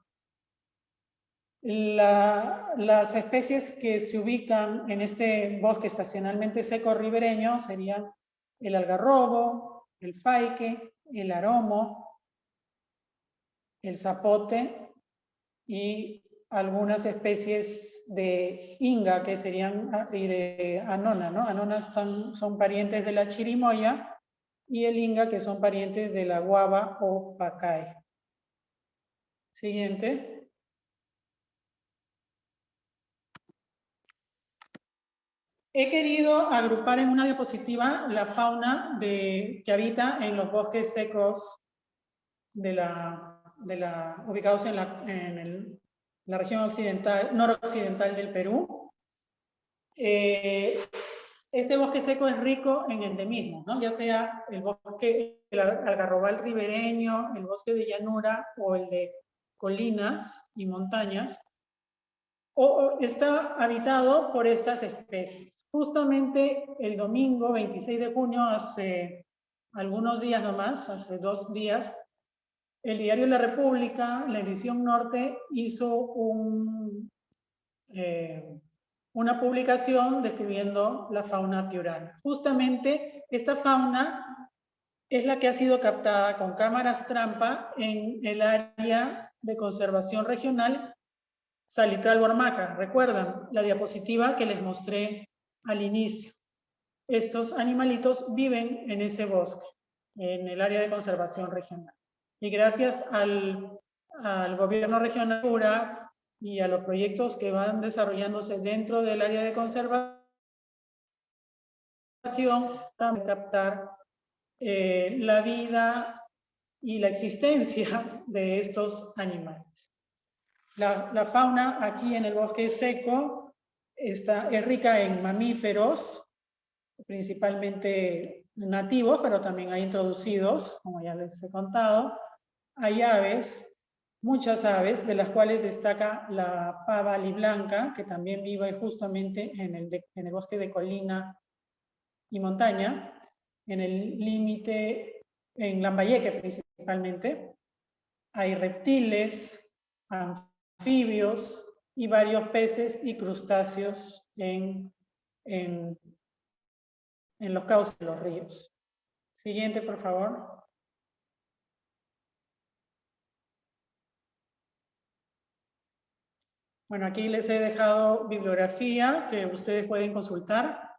Las especies que se ubican en este bosque estacionalmente seco ribereño serían el algarrobo, el faique, el aromo, el zapote y algunas especies de inga que serían, y de anona, ¿no? Anonas son parientes de la chirimoya y el inga, que son parientes de la guava o pacay. Siguiente. He querido agrupar en una diapositiva la fauna que habita en los bosques secos ubicados en la región noroccidental del Perú. Este bosque seco es rico en endemismos, ¿no? Ya sea el algarrobal ribereño, el bosque de llanura o el de colinas y montañas, o está habitado por estas especies. Justamente el domingo 26 de junio, hace algunos días nomás, hace 2 días, el diario La República, la edición norte, hizo una publicación describiendo la fauna piurana. Justamente esta fauna es la que ha sido captada con cámaras trampa en el área de conservación regional Salitral-Huarmaca. ¿Recuerdan la diapositiva que les mostré al inicio? Estos animalitos viven en ese bosque, en el área de conservación regional. Y gracias al gobierno regional y a los proyectos que van desarrollándose dentro del área de conservación, también captar la vida y la existencia de estos animales. La fauna aquí en el bosque seco es rica en mamíferos, principalmente nativos, pero también hay introducidos, como ya les he contado. Hay aves, muchas aves, de las cuales destaca la pava aliblanca, que también vive justamente en el bosque de colina y montaña, en el límite, en Lambayeque principalmente. Hay reptiles, anfibios y varios peces y crustáceos en los cauces de los ríos. Siguiente, por favor. Bueno, aquí les he dejado bibliografía que ustedes pueden consultar.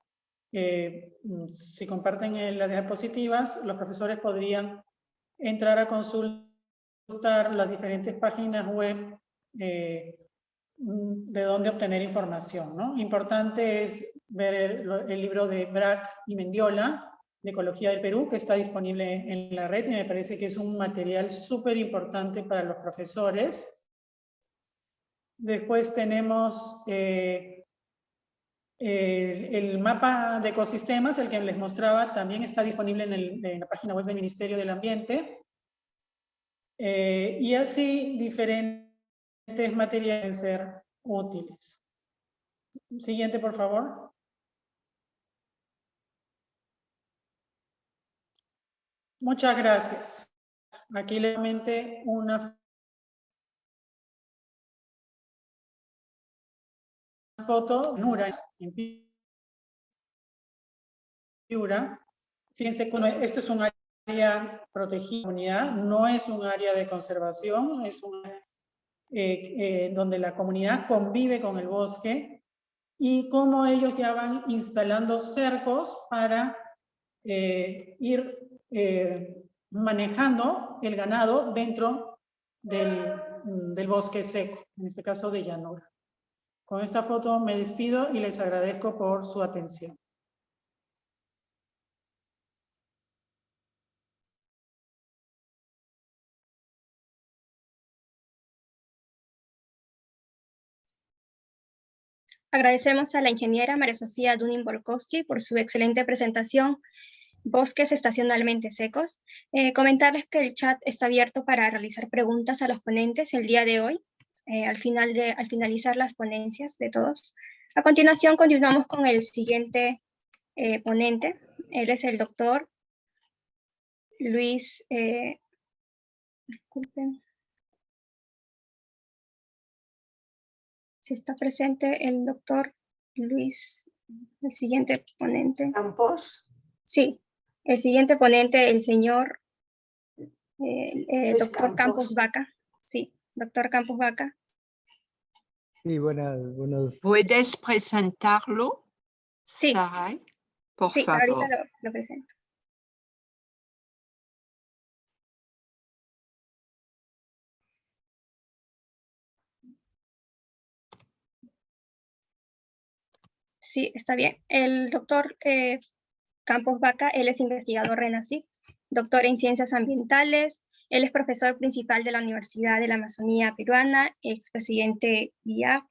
Si comparten las diapositivas, los profesores podrían entrar a consultar las diferentes páginas web de dónde obtener información, ¿no? Importante es ver el libro de Brack y Mendiola, de Ecología del Perú, que está disponible en la red y me parece que es un material súper importante para los profesores. Después tenemos el mapa de ecosistemas, el que les mostraba, también está disponible en la página web del Ministerio del Ambiente. Y así diferentes materiales pueden ser útiles. Siguiente, por favor. Muchas gracias. Aquí levemente una foto en Piura. Fíjense que esto es un área protegida, no es un área de conservación, es un donde la comunidad convive con el bosque y cómo ellos ya van instalando cercos para ir manejando el ganado dentro del bosque seco, en este caso de llanura. Con esta foto me despido y les agradezco por su atención. Agradecemos a la ingeniera María Sofía Dunin-Bolkowski por su excelente presentación, Bosques estacionalmente secos. Comentarles que el chat está abierto para realizar preguntas a los ponentes el día de hoy, al finalizar las ponencias de todos. A continuación, continuamos con el siguiente ponente. Él es el doctor Luis... disculpen. Si está presente el doctor Luis, el siguiente ponente. ¿Campos? Sí, el siguiente ponente, el señor doctor Campos Vaca. Sí, doctor Campos Vaca. Sí, buenos. ¿Puedes presentarlo? Sí, Saray, por sí, favor. ahorita lo presento. Sí, está bien. El doctor Campos Vaca, él es investigador RENACYT, doctor en ciencias ambientales, él es profesor principal de la Universidad de la Amazonía Peruana, expresidente IAP,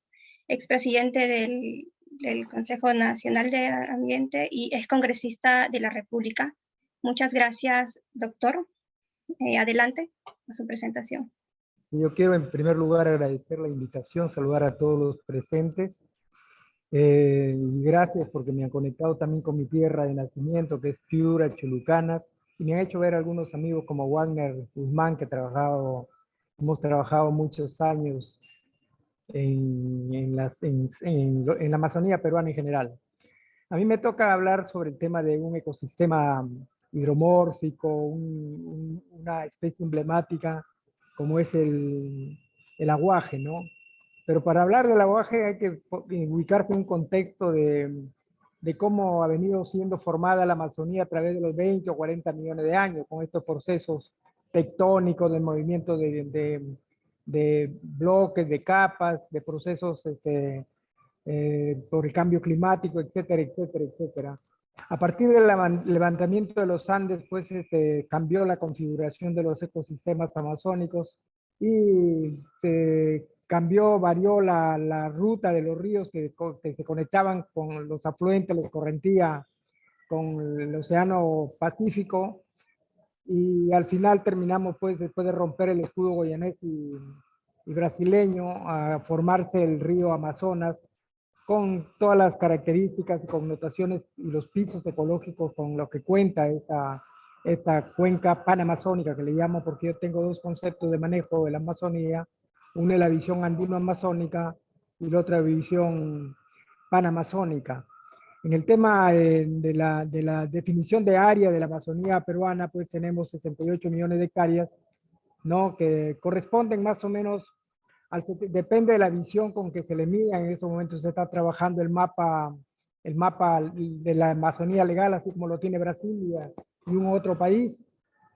expresidente del Consejo Nacional de Ambiente y es congresista de la República. Muchas gracias, doctor. Adelante a su presentación. Yo quiero en primer lugar agradecer la invitación, saludar a todos los presentes. Y gracias porque me han conectado también con mi tierra de nacimiento, que es Piura, Chulucanas, y me han hecho ver algunos amigos como Wagner Guzmán, que hemos trabajado muchos años en la Amazonía peruana en general. A mí me toca hablar sobre el tema de un ecosistema hidromórfico, una especie emblemática como es el aguaje, ¿no? Pero para hablar del aguaje hay que ubicarse en un contexto de cómo ha venido siendo formada la Amazonía a través de los 20 o 40 millones de años, con estos procesos tectónicos, del movimiento de bloques, de capas, de procesos por el cambio climático, etcétera, etcétera, etcétera. A partir del levantamiento de los Andes, pues cambió la configuración de los ecosistemas amazónicos y se varió la ruta de los ríos que se conectaban con los afluentes, los correntía con el Océano Pacífico, y al final terminamos, pues, después de romper el escudo guayanés y brasileño, a formarse el río Amazonas, con todas las características y connotaciones y los pisos ecológicos con lo que cuenta esta cuenca panamazónica, que le llamo porque yo tengo dos conceptos de manejo de la Amazonía. Una es la visión andino-amazónica y la otra visión panamazónica. En el tema de la definición de área de la Amazonía peruana, pues tenemos 68 millones de hectáreas, ¿no? Que corresponden más o menos, depende de la visión con que se le mida. En estos momentos se está trabajando el mapa de la Amazonía legal, así como lo tiene Brasil y un otro país.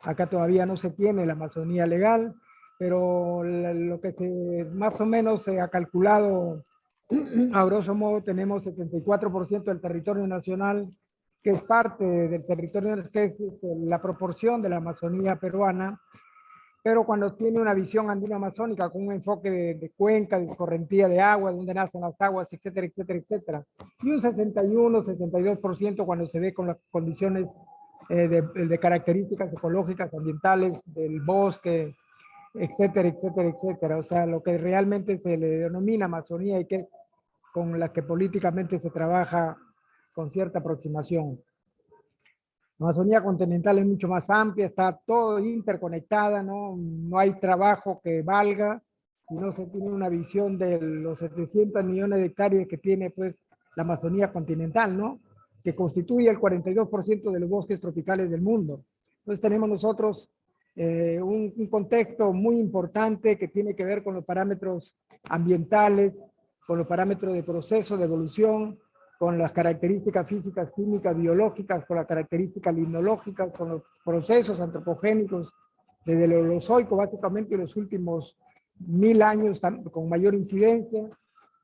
Acá todavía no se tiene la Amazonía legal, pero lo que más o menos se ha calculado, a grosso modo, tenemos 74% del territorio nacional, que es parte del territorio, que es la proporción de la Amazonía peruana, pero cuando tiene una visión andino-amazónica con un enfoque de cuenca, de correntía de agua, de donde nacen las aguas, etcétera, etcétera, etcétera. Y un 61-62% cuando se ve con las condiciones de características ecológicas, ambientales, del bosque, etcétera, etcétera, etcétera. O sea, lo que realmente se le denomina Amazonía y que es con la que políticamente se trabaja con cierta aproximación. La Amazonía continental es mucho más amplia, está todo interconectada, ¿no? No hay trabajo que valga si no se tiene una visión de los 700 millones de hectáreas que tiene, pues, la Amazonía continental, ¿no? Que constituye el 42% de los bosques tropicales del mundo. Entonces tenemos nosotros un contexto muy importante que tiene que ver con los parámetros ambientales, con los parámetros de proceso, de evolución, con las características físicas, químicas, biológicas, con las características limnológicas, con los procesos antropogénicos, desde el Holozoico, básicamente en los últimos 1000 años, con mayor incidencia,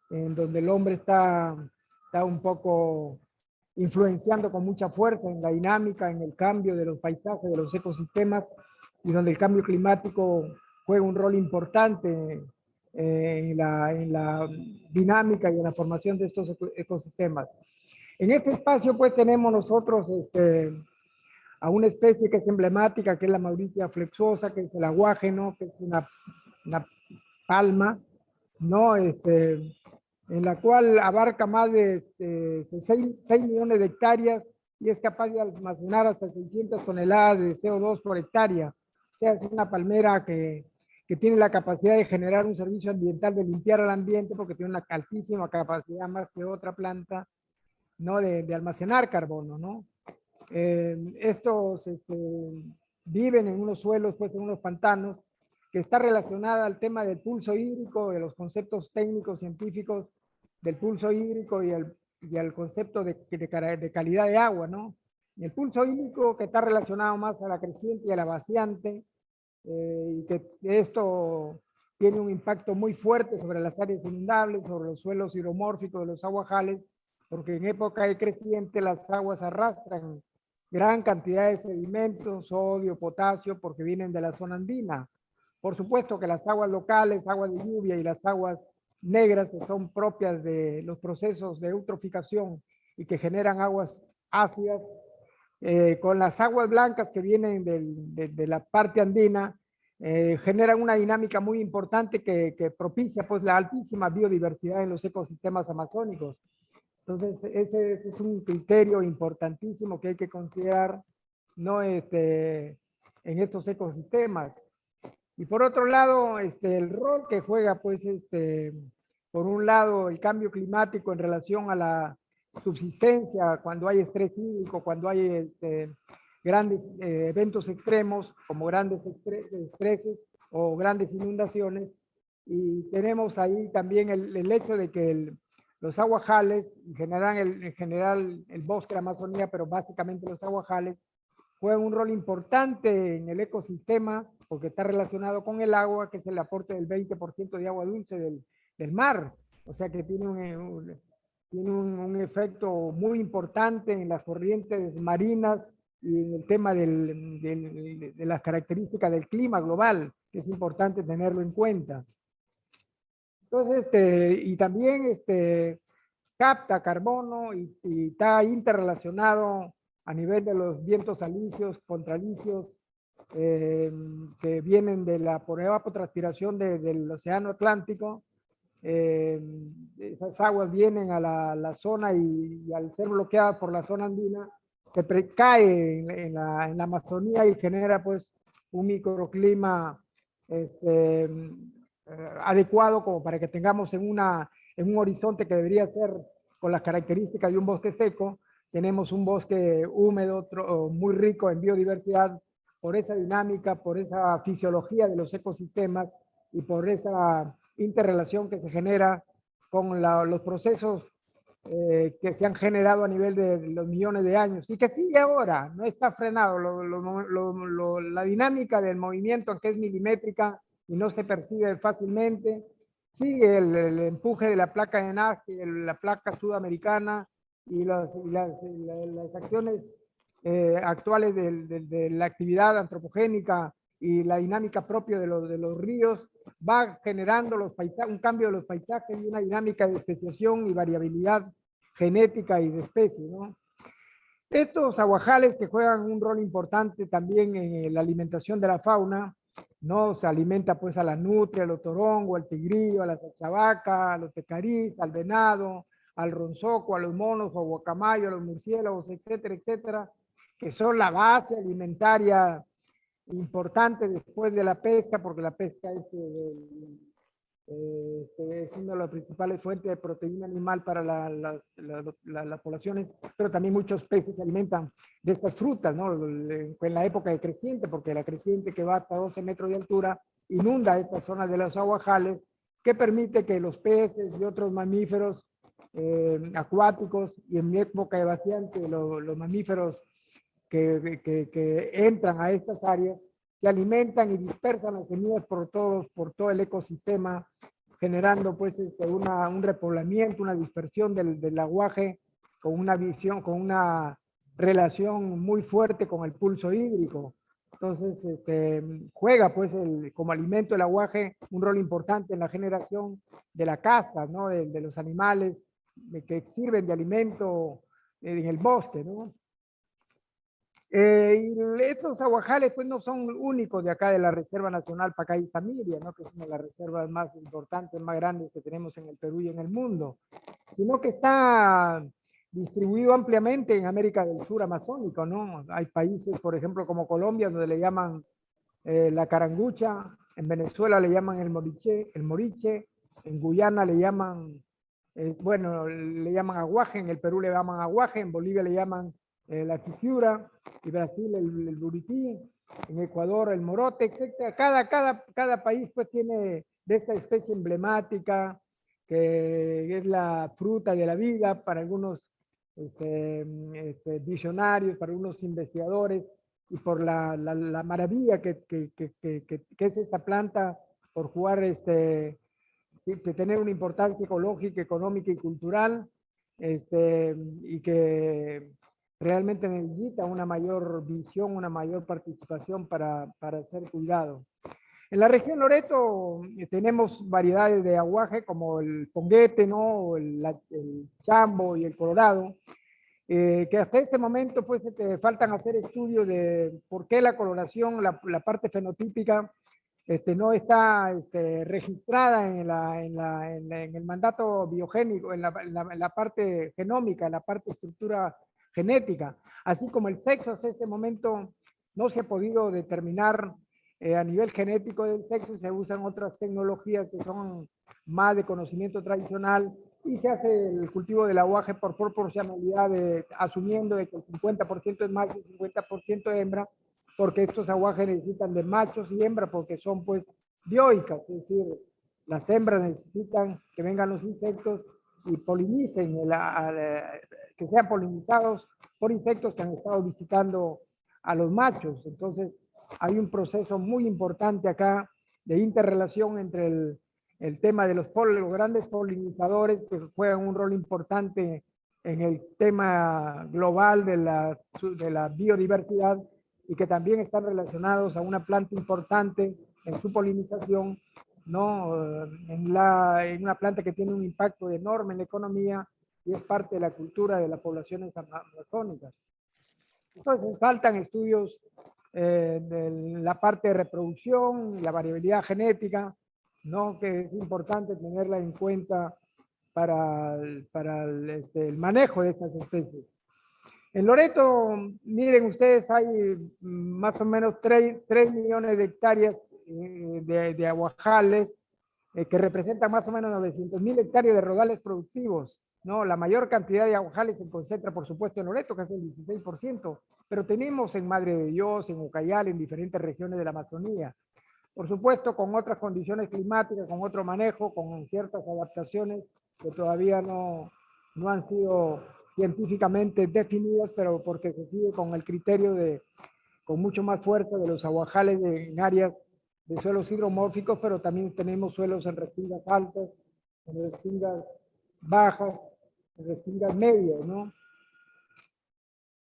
en donde el hombre está un poco influenciando con mucha fuerza en la dinámica, en el cambio de los paisajes, de los ecosistemas, y donde el cambio climático juega un rol importante en la dinámica y en la formación de estos ecosistemas. En este espacio, pues, tenemos nosotros a una especie que es emblemática, que es la Mauritia flexuosa, que es el aguaje, ¿no? Que es una palma, ¿no? En la cual abarca más de 6 millones de hectáreas y es capaz de almacenar hasta 600 toneladas de CO2 por hectárea. O sea, es una palmera que tiene la capacidad de generar un servicio ambiental, de limpiar al ambiente, porque tiene una altísima capacidad, más que otra planta, ¿no? de almacenar carbono, ¿no? Estos viven en unos suelos, pues en unos pantanos, que está relacionada al tema del pulso hídrico, de los conceptos técnicos científicos del pulso hídrico y al concepto de calidad de agua, ¿no? El pulso hídrico, que está relacionado más a la creciente y a la vaciante, y que esto tiene un impacto muy fuerte sobre las áreas inundables, sobre los suelos hidromórficos de los aguajales, porque en época de creciente las aguas arrastran gran cantidad de sedimentos, sodio, potasio, porque vienen de la zona andina. Por supuesto que las aguas locales, aguas de lluvia y las aguas negras, que son propias de los procesos de eutroficación y que generan aguas ácidas, con las aguas blancas que vienen de la parte andina, generan una dinámica muy importante que propicia pues la altísima biodiversidad en los ecosistemas amazónicos. Entonces, ese es un criterio importantísimo que hay que considerar, ¿no? En estos ecosistemas. Y por otro lado, el rol que juega, pues, por un lado, el cambio climático en relación a la subsistencia, cuando hay estrés hídrico, cuando hay grandes eventos extremos, como grandes estreses o grandes inundaciones. Y tenemos ahí también el hecho de que los aguajales, en general el bosque de la Amazonía, pero básicamente los aguajales, juegan un rol importante en el ecosistema porque está relacionado con el agua, que es el aporte del 20% de agua dulce del mar. O sea que tiene un efecto muy importante en las corrientes marinas y en el tema de las características del clima global, que es importante tenerlo en cuenta. Entonces, y también capta carbono y está interrelacionado a nivel de los vientos alisios, contralisios, que vienen por evapotranspiración del Océano Atlántico. Esas aguas vienen a la zona y al ser bloqueadas por la zona andina, se cae en la Amazonía y genera pues un microclima adecuado como para que tengamos en un horizonte que debería ser con las características de un bosque seco, tenemos un bosque húmedo muy rico en biodiversidad por esa dinámica, por esa fisiología de los ecosistemas y por esa interrelación que se genera con los procesos que se han generado a nivel de los millones de años y que sigue ahora, no está frenado. La dinámica del movimiento, que es milimétrica y no se percibe fácilmente, sigue el empuje de la placa de Nazca, la placa sudamericana y las acciones actuales de la actividad antropogénica y la dinámica propia de los ríos va generando un cambio de los paisajes y una dinámica de especiación y variabilidad genética y de especies, ¿no? Estos aguajales que juegan un rol importante también en la alimentación de la fauna, ¿no? Se alimenta pues a la nutria, al otorongo, al tigrillo, a la chavaca, a los tecarís, al venado, al ronzoco, a los monos, a guacamayo, a los murciélagos, etcétera, etcétera, que son la base alimentaria importante después de la pesca, porque la pesca es una de las principales fuentes de proteína animal para las poblaciones, pero también muchos peces se alimentan de estas frutas, ¿no? En la época de creciente, porque la creciente que va hasta 12 metros de altura inunda esta zona de los aguajales, que permite que los peces y otros mamíferos acuáticos, y en mi época de vaciante, los mamíferos que entran a estas áreas, se alimentan y dispersan las semillas por todo el ecosistema, generando pues un repoblamiento, una dispersión del aguaje con una relación muy fuerte con el pulso hídrico. Entonces, juega pues como alimento el aguaje un rol importante en la generación de la caza, ¿no? De los animales que sirven de alimento en el bosque, ¿no? Y estos aguajales pues no son únicos de acá de la Reserva Nacional Pacay-Samiria, ¿no? Que es una de las reservas más importantes, más grandes que tenemos en el Perú y en el mundo, sino que está distribuido ampliamente en América del Sur amazónico, ¿no? Hay países, por ejemplo, como Colombia, donde le llaman la carangucha, en Venezuela le llaman el moriche, en Guyana le llaman, le llaman aguaje, en el Perú le llaman aguaje, en Bolivia le llaman la quifiura, y Brasil el burití, en Ecuador el morote, etc. Cada país pues tiene de esta especie emblemática, que es la fruta de la vida para algunos visionarios, para algunos investigadores, y por la maravilla que es esta planta, por jugar, que tener una importancia ecológica, económica y cultural. y que realmente necesita una mayor visión, una mayor participación para ser cuidado. En la región Loreto tenemos variedades de aguaje como el ponguete, ¿no? El chambo y el colorado, que hasta este momento pues faltan hacer estudios de por qué la coloración, la parte fenotípica, no está registrada en el mandato biogénico, en la parte genómica, en la parte estructura genética, así como el sexo hasta este momento no se ha podido determinar a nivel genético del sexo. Se usan otras tecnologías que son más de conocimiento tradicional y se hace el cultivo del aguaje por proporcionalidad, asumiendo de que el 50% es macho y el 50% hembra, porque estos aguajes necesitan de machos y hembras porque son pues dioicas, es decir, las hembras necesitan que vengan los insectos y polinicen, que sean polinizados por insectos que han estado visitando a los machos. Entonces hay un proceso muy importante acá de interrelación entre el tema de los grandes polinizadores que juegan un rol importante en el tema global de la biodiversidad y que también están relacionados a una planta importante en su polinización, ¿no? En una planta que tiene un impacto enorme en la economía y es parte de la cultura de las poblaciones amazónicas. Entonces faltan estudios de la parte de reproducción, la variabilidad genética, ¿no? Que es importante tenerla en cuenta para el manejo de estas especies. En Loreto, miren ustedes, hay más o menos 3 millones de hectáreas de aguajales, que representan más o menos 900.000 hectáreas de rodales productivos, ¿no? La mayor cantidad de aguajales se concentra, por supuesto, en Loreto, que es el 16%, pero tenemos en Madre de Dios, en Ucayali, en diferentes regiones de la Amazonía. Por supuesto, con otras condiciones climáticas, con otro manejo, con ciertas adaptaciones que todavía no han sido científicamente definidas, pero porque se sigue con el criterio con mucho más fuerza de los aguajales en áreas de suelos hidromórficos, pero también tenemos suelos en restingas altas, en restingas bajas, en restingas medias, ¿no?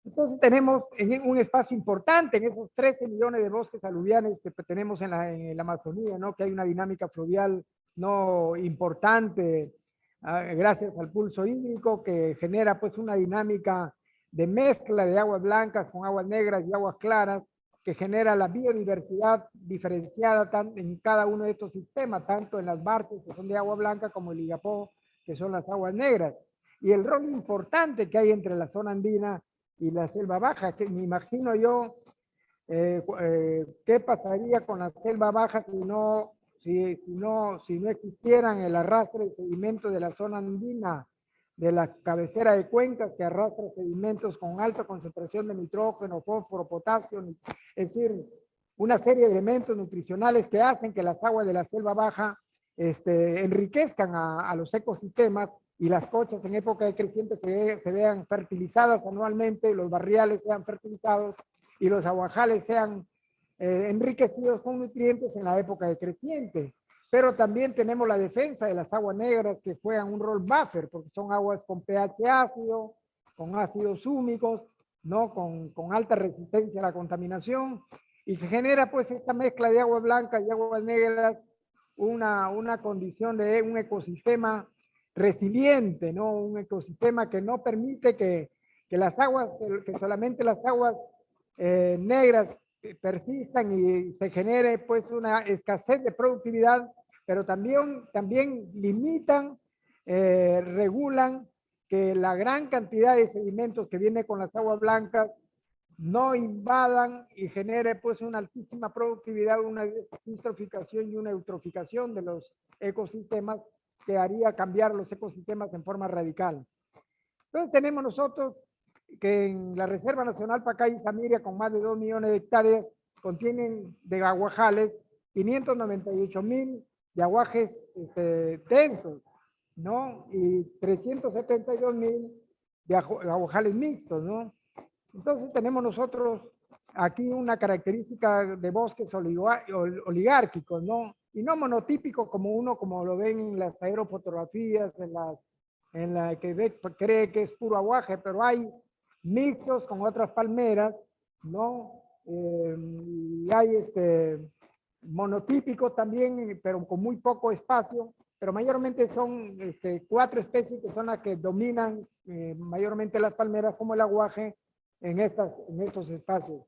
Entonces tenemos un espacio importante en esos 13 millones de bosques aluviales que tenemos en la Amazonía, ¿no? Que hay una dinámica fluvial no importante, gracias al pulso hídrico que genera pues una dinámica de mezcla de aguas blancas con aguas negras y aguas claras, que genera la biodiversidad diferenciada en cada uno de estos sistemas, tanto en las barcas que son de agua blanca como el Igapó, que son las aguas negras. Y el rol importante que hay entre la zona andina y la selva baja, que me imagino yo, ¿qué pasaría con la selva baja si no existieran el arrastre de sedimentos de la zona andina, de la cabecera de cuencas que arrastra sedimentos con alta concentración de nitrógeno, fósforo, potasio, es decir, una serie de elementos nutricionales que hacen que las aguas de la selva baja enriquezcan a los ecosistemas y las cochas en época de creciente se vean fertilizadas anualmente, los barriales sean fertilizados y los aguajales sean enriquecidos con nutrientes en la época de creciente. Pero también tenemos la defensa de las aguas negras que juegan un rol buffer, porque son aguas con pH ácido, con ácidos húmicos, ¿no? Con alta resistencia a la contaminación, y que genera pues esta mezcla de aguas blancas y aguas negras una condición de un ecosistema resiliente, ¿no? Un ecosistema que no permite que las aguas, que solamente las aguas negras persistan y se genere pues una escasez de productividad, pero también limitan, regulan que la gran cantidad de sedimentos que viene con las aguas blancas no invadan y genere pues una altísima productividad, una eutroficación y una eutroficación de los ecosistemas que haría cambiar los ecosistemas en forma radical. Entonces tenemos nosotros que en la Reserva Nacional Pacay y Samiria, con más de 2 millones de hectáreas, contienen de aguajales 598.000 de aguajes densos, ¿no? Y 372.000 de aguajales mixtos, ¿no? Entonces tenemos nosotros aquí una característica de bosques oligárquicos, ¿no? Y no monotípicos como lo ven en las aerofotografías, en las en la que cree que es puro aguaje, pero hay mixtos con otras palmeras, ¿no? Y hay monotípicos también, pero con muy poco espacio, pero mayormente son 4 especies que son las que dominan mayormente las palmeras como el aguaje en estos espacios.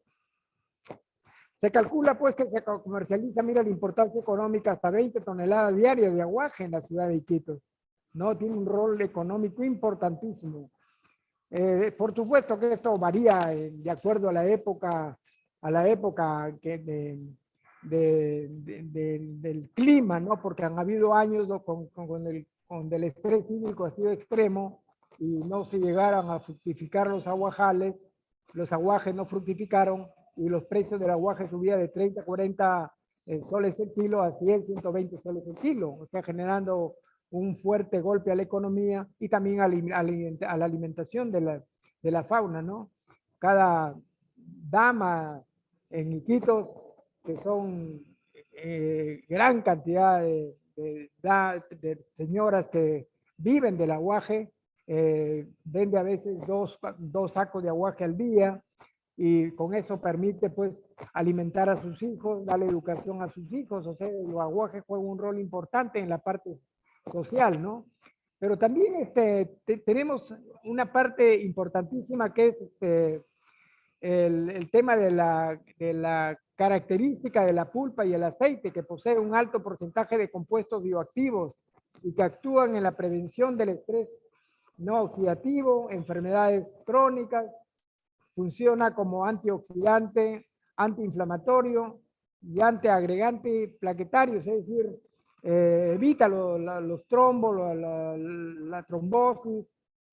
Se calcula pues que se comercializa, mira la importancia económica, hasta 20 toneladas diarias de aguaje en la ciudad de Iquitos, ¿no? Tiene un rol económico importantísimo. Por supuesto que esto varía de acuerdo a la época del clima, ¿no? Porque han habido años donde el estrés hídrico ha sido extremo y no se llegaron a fructificar los aguajes no fructificaron y los precios del aguaje subían de 30, 40 soles el kilo a 100, 120 soles el kilo, o sea, generando un fuerte golpe a la economía y también a la alimentación de la fauna, ¿no? Cada dama en Iquitos, que son gran cantidad de señoras que viven del aguaje, vende a veces dos sacos de aguaje al día y con eso permite pues alimentar a sus hijos, darle educación a sus hijos, o sea, el aguaje juega un rol importante en la parte social, ¿no? Pero también tenemos una parte importantísima que es el tema de la característica de la pulpa y el aceite, que posee un alto porcentaje de compuestos bioactivos y que actúan en la prevención del estrés no oxidativo, enfermedades crónicas, funciona como antioxidante, antiinflamatorio y antiagregante plaquetario, es decir, evita los trombos, la trombosis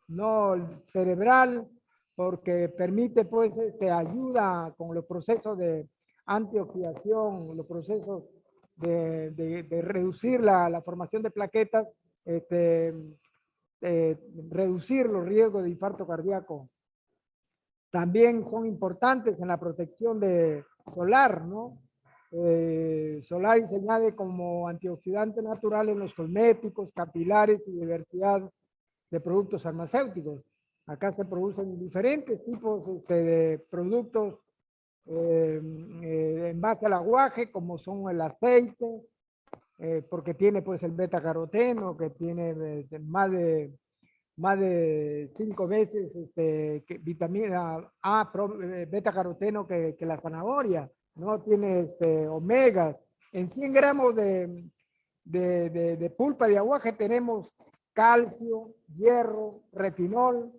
no cerebral, porque permite, pues, ayuda con los procesos de antioxidación, los procesos de reducir la formación de plaquetas, reducir los riesgos de infarto cardíaco. También son importantes en la protección solar, ¿no? Solar se añade como antioxidante natural en los cosméticos, capilares y diversidad de productos farmacéuticos. Acá se producen diferentes tipos de productos en base al aguaje, como son el aceite, porque tiene pues el beta-caroteno, que tiene más de 5 veces vitamina A, beta-caroteno que la zanahoria, ¿no? Tiene omegas. En 100 gramos de pulpa de aguaje tenemos calcio, hierro, retinol,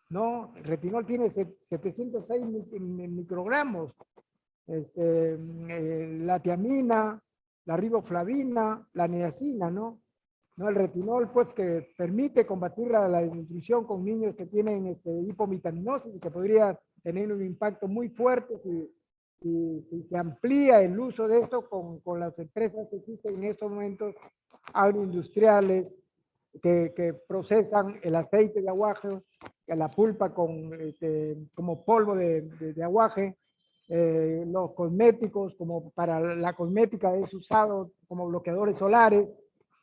¿no? El retinol tiene 706 microgramos, la tiamina, la riboflavina, la niacina, ¿no? El retinol, pues, que permite combatir la desnutrición con niños que tienen hipovitaminosis y que podría tener un impacto muy fuerte si se amplía el uso de esto con las empresas que existen en estos momentos agroindustriales que procesan el aceite de aguaje, la pulpa como polvo de aguaje, los cosméticos, como para la cosmética es usado como bloqueadores solares,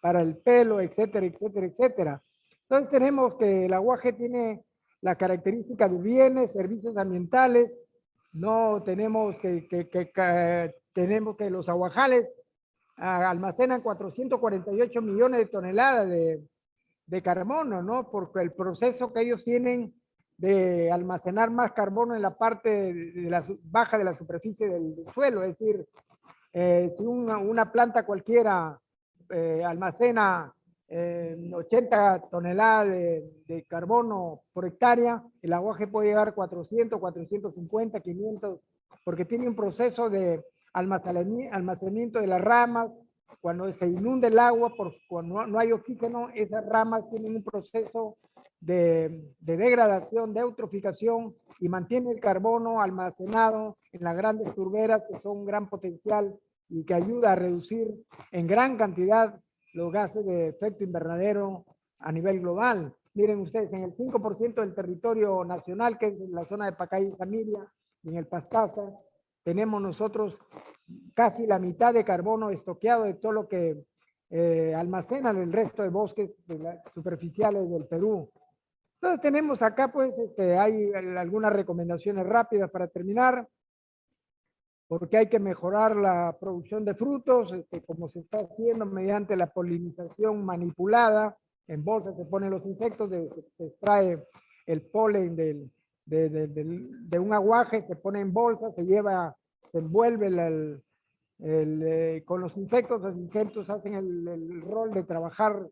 para el pelo, etcétera, etcétera, etcétera. Entonces tenemos que el aguaje tiene la característica de bienes, servicios ambientales, no tenemos tenemos que los aguajales almacenan 448 millones de toneladas de carbono, ¿no? Porque el proceso que ellos tienen de almacenar más carbono en la parte baja de la superficie del suelo, es decir, si una planta cualquiera almacena 80 toneladas de carbono por hectárea, el aguaje puede llegar a 400, 450, 500, porque tiene un proceso de almacenamiento de las ramas. Cuando se inunda el agua, cuando no hay oxígeno, esas ramas tienen un proceso de degradación, de eutroficación y mantiene el carbono almacenado en las grandes turberas, que son un gran potencial y que ayuda a reducir en gran cantidad los gases de efecto invernadero a nivel global. Miren ustedes, en el 5% del territorio nacional, que es la zona de Pacay y Samiria, y en el Pastaza, tenemos nosotros casi la mitad de carbono estoqueado de todo lo que almacenan el resto de bosques superficiales del Perú. Entonces tenemos acá, pues, hay algunas recomendaciones rápidas para terminar, porque hay que mejorar la producción de frutos, como se está haciendo mediante la polinización manipulada. En bolsas se ponen los insectos, se extrae el polen de un aguaje, se pone en bolsa, se envuelve con los insectos hacen el rol de trabajar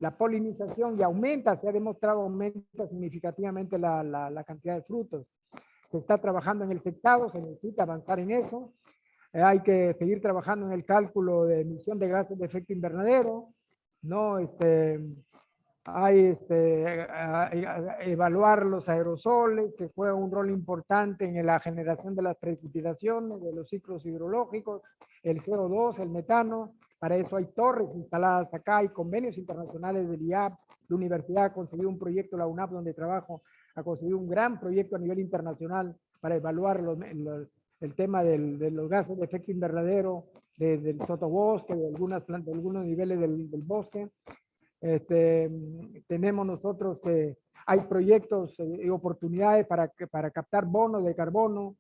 la polinización y se ha demostrado, aumenta significativamente la cantidad de frutos. Se está trabajando en el secado, se necesita avanzar en eso. Hay que seguir trabajando en el cálculo de emisión de gases de efecto invernadero, ¿no? Evaluar los aerosoles, que juegan un rol importante en la generación de las precipitaciones, de los ciclos hidrológicos, el CO2, el metano. Para eso hay torres instaladas acá, hay convenios internacionales del IAP, la universidad ha conseguido un proyecto, la UNAP, donde trabajo, ha conseguido un gran proyecto a nivel internacional para evaluar el tema de los gases de efecto invernadero, del sotobosque, de algunas plantas, de algunos niveles del bosque. Tenemos nosotros, hay proyectos y oportunidades para captar bonos de carbono,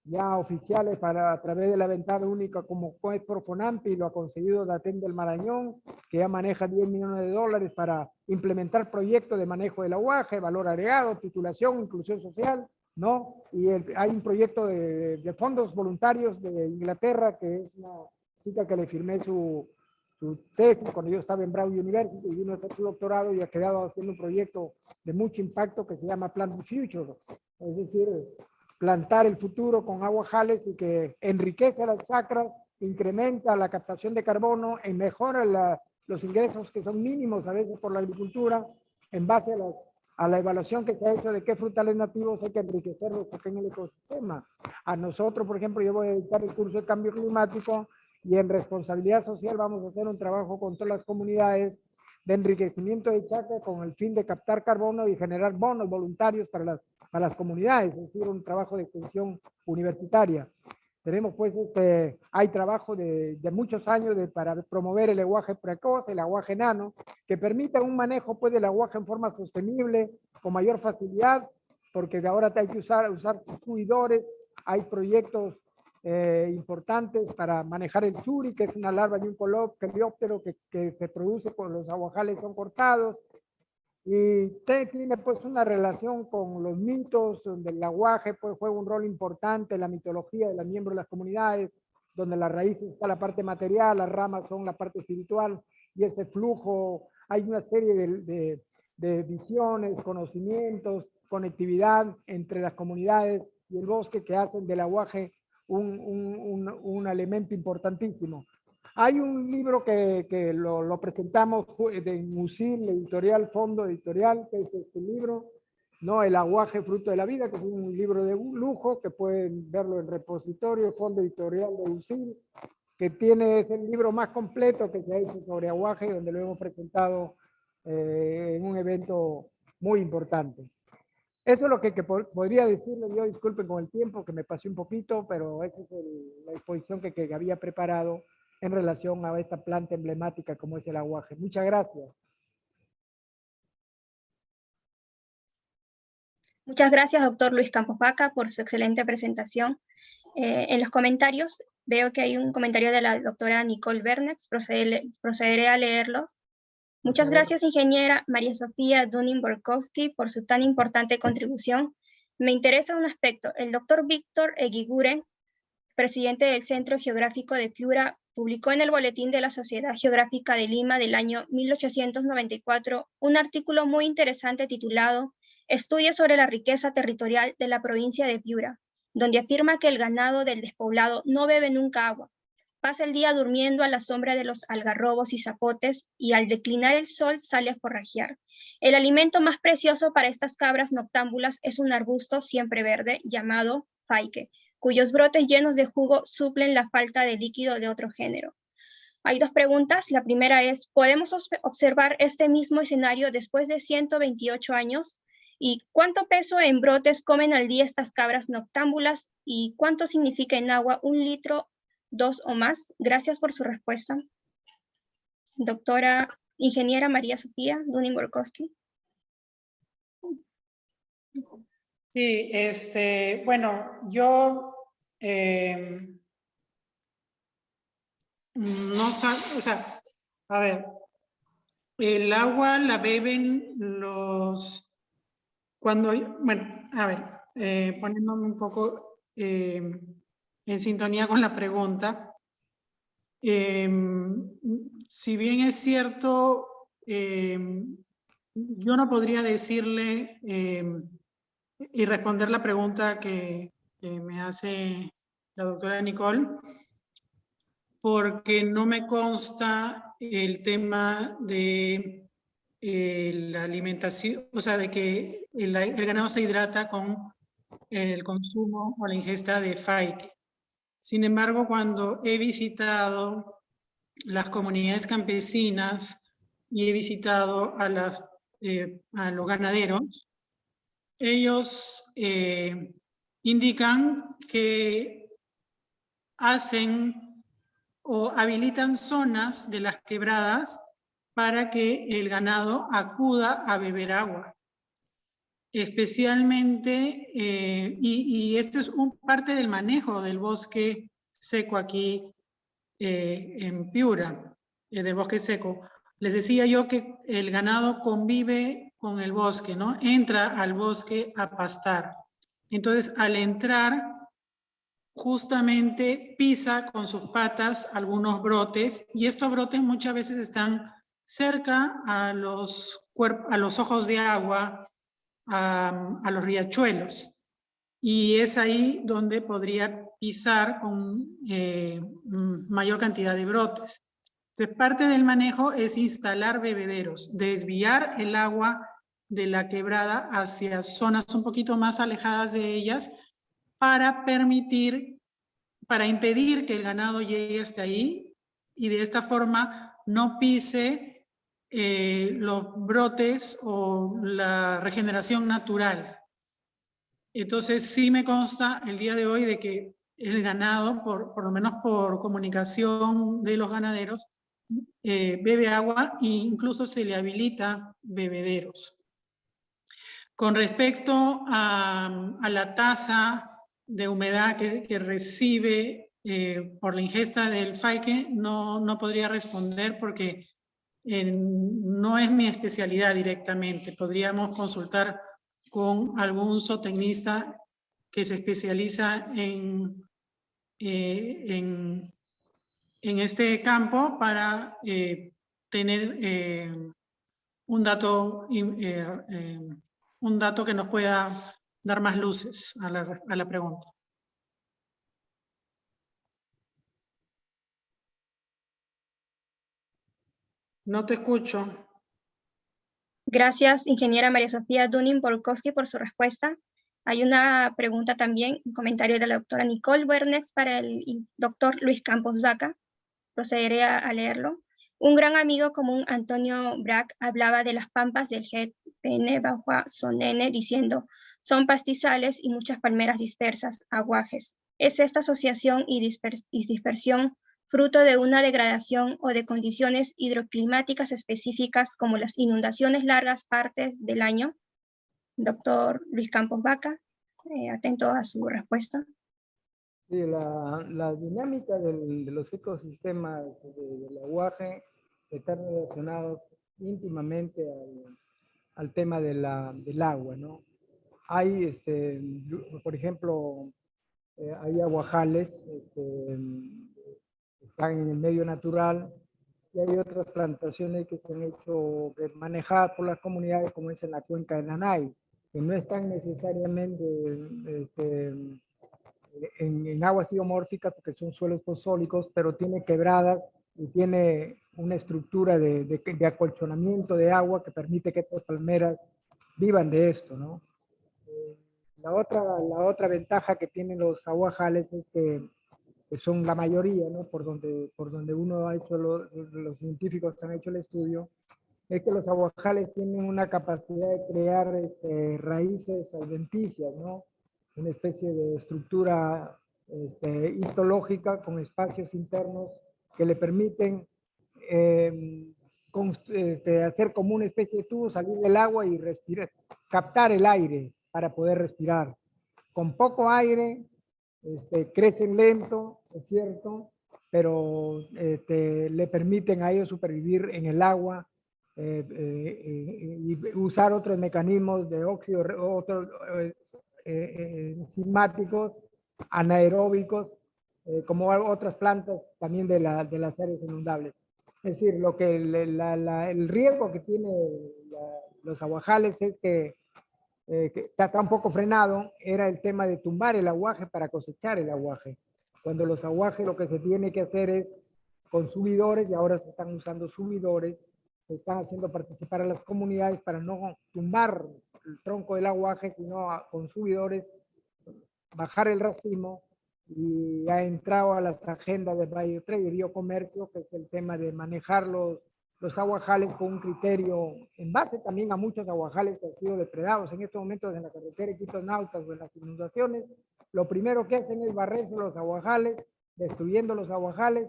ya oficiales a través de la ventana única como es Profonampi, lo ha conseguido Daten del Marañón, que ya maneja $10 millones para implementar proyectos de manejo del aguaje, valor agregado, titulación, inclusión social, ¿no? Y hay un proyecto de fondos voluntarios de Inglaterra, que es una chica que le firmé su tesis cuando yo estaba en Brown University, y vino a hacer su doctorado y ha quedado haciendo un proyecto de mucho impacto que se llama Plant the Future, es decir, plantar el futuro con aguajales, y que enriquece las chacras, incrementa la captación de carbono y mejora los ingresos que son mínimos a veces por la agricultura, en base a la evaluación que se ha hecho de qué frutales nativos hay que enriquecerlos en el ecosistema. A nosotros, por ejemplo, yo voy a dictar el curso de cambio climático, y en responsabilidad social vamos a hacer un trabajo con todas las comunidades de enriquecimiento de chacra con el fin de captar carbono y generar bonos voluntarios para las comunidades, es decir, un trabajo de extensión universitaria. Tenemos pues, hay trabajo de muchos años para promover el aguaje precoz, el aguaje enano, que permita un manejo pues del aguaje en forma sostenible, con mayor facilidad, porque ahora hay que usar fluidores, hay proyectos importantes para manejar el suri, que es una larva de un coleóptero que se produce cuando los aguajales son cortados, y tiene pues una relación con los mitos, donde el aguaje pues juega un rol importante en la mitología de los miembros de las comunidades, donde las raíces está la parte material, las ramas son la parte espiritual, y ese flujo, hay una serie de visiones, conocimientos, conectividad entre las comunidades y el bosque que hacen del aguaje un elemento importantísimo. Hay un libro que lo presentamos de Musil, editorial, Fondo Editorial, que es este libro, ¿no? El aguaje, fruto de la vida, que es un libro de lujo, que pueden verlo en repositorio, Fondo Editorial de Musil, que es el libro más completo que se ha hecho sobre aguaje, donde lo hemos presentado en un evento muy importante. Eso es lo que podría decirles. Yo disculpen con el tiempo, que me pasé un poquito, pero esa es la exposición que había preparado en relación a esta planta emblemática como es el aguaje. Muchas gracias. Muchas gracias, doctor Luis Campos Baca, por su excelente presentación. En los comentarios veo que hay un comentario de la doctora Nicole Bernets, procederé a leerlos. Muchas gracias, ingeniera María Sofía Dunning-Borkowski, por su tan importante contribución. Me interesa un aspecto. El doctor Víctor Eguiguren, presidente del Centro Geográfico de Piura, publicó en el Boletín de la Sociedad Geográfica de Lima del año 1894 un artículo muy interesante titulado Estudios sobre la riqueza territorial de la provincia de Piura, donde afirma que el ganado del despoblado no bebe nunca agua. Pasa el día durmiendo a la sombra de los algarrobos y zapotes, y al declinar el sol sale a forrajear. El alimento más precioso para estas cabras noctámbulas es un arbusto siempre verde llamado faique, cuyos brotes llenos de jugo suplen la falta de líquido de otro género. Hay dos preguntas. La primera es, ¿podemos observar este mismo escenario después de 128 años? ¿Y cuánto peso en brotes comen al día estas cabras noctámbulas? ¿Y cuánto significa en agua 1 litro, 2 o más? Gracias por su respuesta. doctora ingeniera María Sofía Dunin-Borkowski. Sí, bueno, yo no sé, o sea, a ver, el agua la beben bueno, a ver, poniéndome un poco en sintonía con la pregunta. Si bien es cierto, yo no podría decirle y responder la pregunta que me hace la doctora Nicole, porque no me consta el tema de la alimentación, o sea, de que el ganado se hidrata con el consumo o la ingesta de faique. Sin embargo, cuando he visitado las comunidades campesinas y he visitado a los ganaderos, ellos indican que hacen o habilitan zonas de las quebradas para que el ganado acuda a beber agua. Especialmente, y esto es parte del manejo del bosque seco aquí en Piura, del bosque seco. Les decía yo que el ganado convive con el bosque, ¿no? Entra al bosque a pastar. Entonces, al entrar, justamente pisa con sus patas algunos brotes, y estos brotes muchas veces están cerca a los ojos de agua, a los riachuelos, y es ahí donde podría pisar con mayor cantidad de brotes. Entonces, parte del manejo es instalar bebederos, desviar el agua de la quebrada hacia zonas un poquito más alejadas de ellas para impedir que el ganado llegue hasta ahí y de esta forma no pise los brotes o la regeneración natural. Entonces sí me consta el día de hoy de que el ganado, por lo menos por comunicación de los ganaderos, bebe agua e incluso se le habilita bebederos. Con respecto a la tasa de humedad que recibe por la ingesta del faique, no podría responder porque no es mi especialidad directamente. Podríamos consultar con algún zootecnista que se especializa en este campo para tener un dato que nos pueda dar más luces a la pregunta. No te escucho. Gracias, ingeniera María Sofía Dunin-Borkowski, por su respuesta. Hay una pregunta también, un comentario de la doctora Nicole Wernex para el doctor Luis Campos Vaca. Procederé a leerlo. Un gran amigo común, Antonio Brack, hablaba de las pampas del GPN Bahua Sonene diciendo: son pastizales y muchas palmeras dispersas, aguajes. ¿Es esta asociación y dispersión fruto de una degradación o de condiciones hidroclimáticas específicas como las inundaciones largas partes del año? Doctor Luis Campos Vaca, atento a su respuesta. Sí, la dinámica de los ecosistemas del aguaje están relacionados íntimamente al tema del agua, ¿no? Hay, por ejemplo, hay aguajales, están en el medio natural, y hay otras plantaciones que se han hecho manejadas por las comunidades, como es en la cuenca de Nanay, que no están necesariamente en aguas biomórficas porque son suelos fosfólicos, pero tiene quebradas y tiene una estructura de acolchonamiento de agua que permite que estas palmeras vivan de esto, ¿no? La otra ventaja que tienen los aguajales es que son la mayoría, ¿no? Por donde uno ha hecho, los científicos han hecho el estudio, es que los aguajales tienen una capacidad de crear raíces adventicias, ¿no? Una especie de estructura histológica con espacios internos que le permiten hacer como una especie de tubo, salir del agua y respirar, captar el aire para poder respirar. Con poco aire, crecen lento, es cierto, pero le permiten a ellos supervivir en el agua y usar otros mecanismos de óxido, otros enzimáticos, anaeróbicos, como otras plantas también de las áreas inundables. Es decir, el riesgo que tienen los aguajales es que está un poco frenado, era el tema de tumbar el aguaje para cosechar el aguaje. Cuando los aguajes lo que se tiene que hacer es con subidores, y ahora se están usando subidores, se están haciendo participar a las comunidades para no tumbar el tronco del aguaje, sino con subidores bajar el racimo, y ha entrado a las agendas de Biotrade y Biocomercio, que es el tema de manejar los aguajales con un criterio, en base también a muchos aguajales que han sido depredados en estos momentos en la carretera de Quito-Nautas o en las inundaciones. Lo primero que hacen es barrerse los aguajales, destruyendo los aguajales,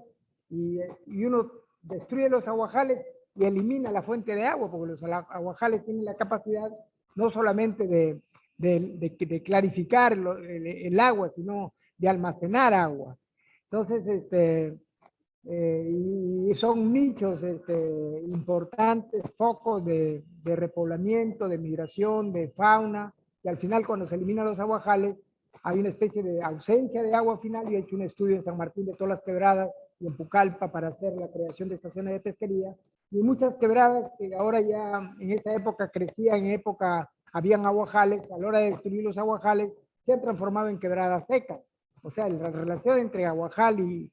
y uno destruye los aguajales y elimina la fuente de agua, porque los aguajales tienen la capacidad no solamente de clarificar el agua, sino de almacenar agua. Entonces, y son nichos importantes, focos de repoblamiento, de migración, de fauna, y al final cuando se eliminan los aguajales, hay una especie de ausencia de agua final, y he hecho un estudio en San Martín de todas las quebradas y en Pucallpa para hacer la creación de estaciones de pesquería, y muchas quebradas que ahora ya en esa época crecían, en época habían aguajales, a la hora de destruir los aguajales, se han transformado en quebradas secas. O sea, la relación entre aguajal y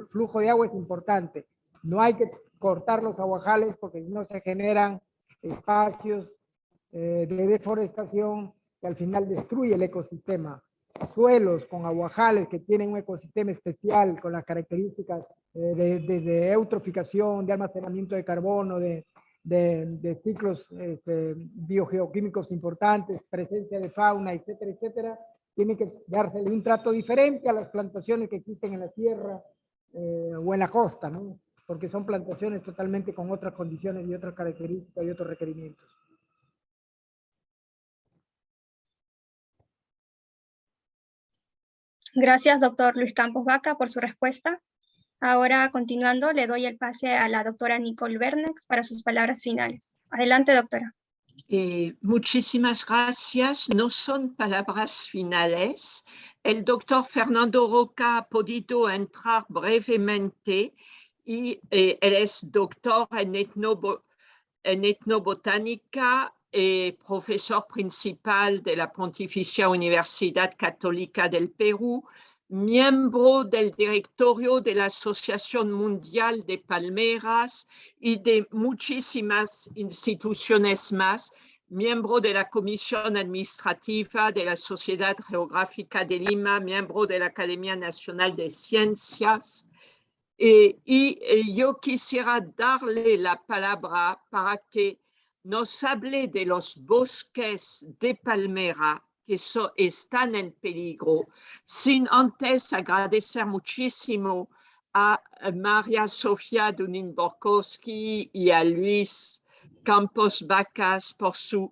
flujo de agua es importante. No hay que cortar los aguajales porque si no se generan espacios de deforestación que al final destruye el ecosistema. Suelos con aguajales que tienen un ecosistema especial con las características de eutroficación, de almacenamiento de carbono, de ciclos biogeoquímicos importantes, presencia de fauna, etcétera, etcétera, tiene que dársele un trato diferente a las plantaciones que existen en la sierra o en la costa, ¿no? Porque son plantaciones totalmente con otras condiciones y otras características y otros requerimientos. Gracias, doctor Luis Campos Vaca, por su respuesta. Ahora, continuando, le doy el pase a la doctora Nicole Bernex para sus palabras finales. Adelante, doctora. Muchísimas gracias. No son palabras finales. El doctor Fernando Roca ha podido entrar brevemente y él es doctor en etnobotánica, profesor principal de la Pontificia Universidad Católica del Perú, miembro del directorio de la Asociación Mundial de Palmeras y de muchísimas instituciones más, miembro de la Comisión Administrativa de la Sociedad Geográfica de Lima, miembro de la Academia Nacional de Ciencias. Yo quisiera darle la palabra para que nos hable de los bosques de palmera que están en peligro, sin antes agradecer muchísimo a María Sofía Dunin-Borkowski y a Luis Campos Vacas por sus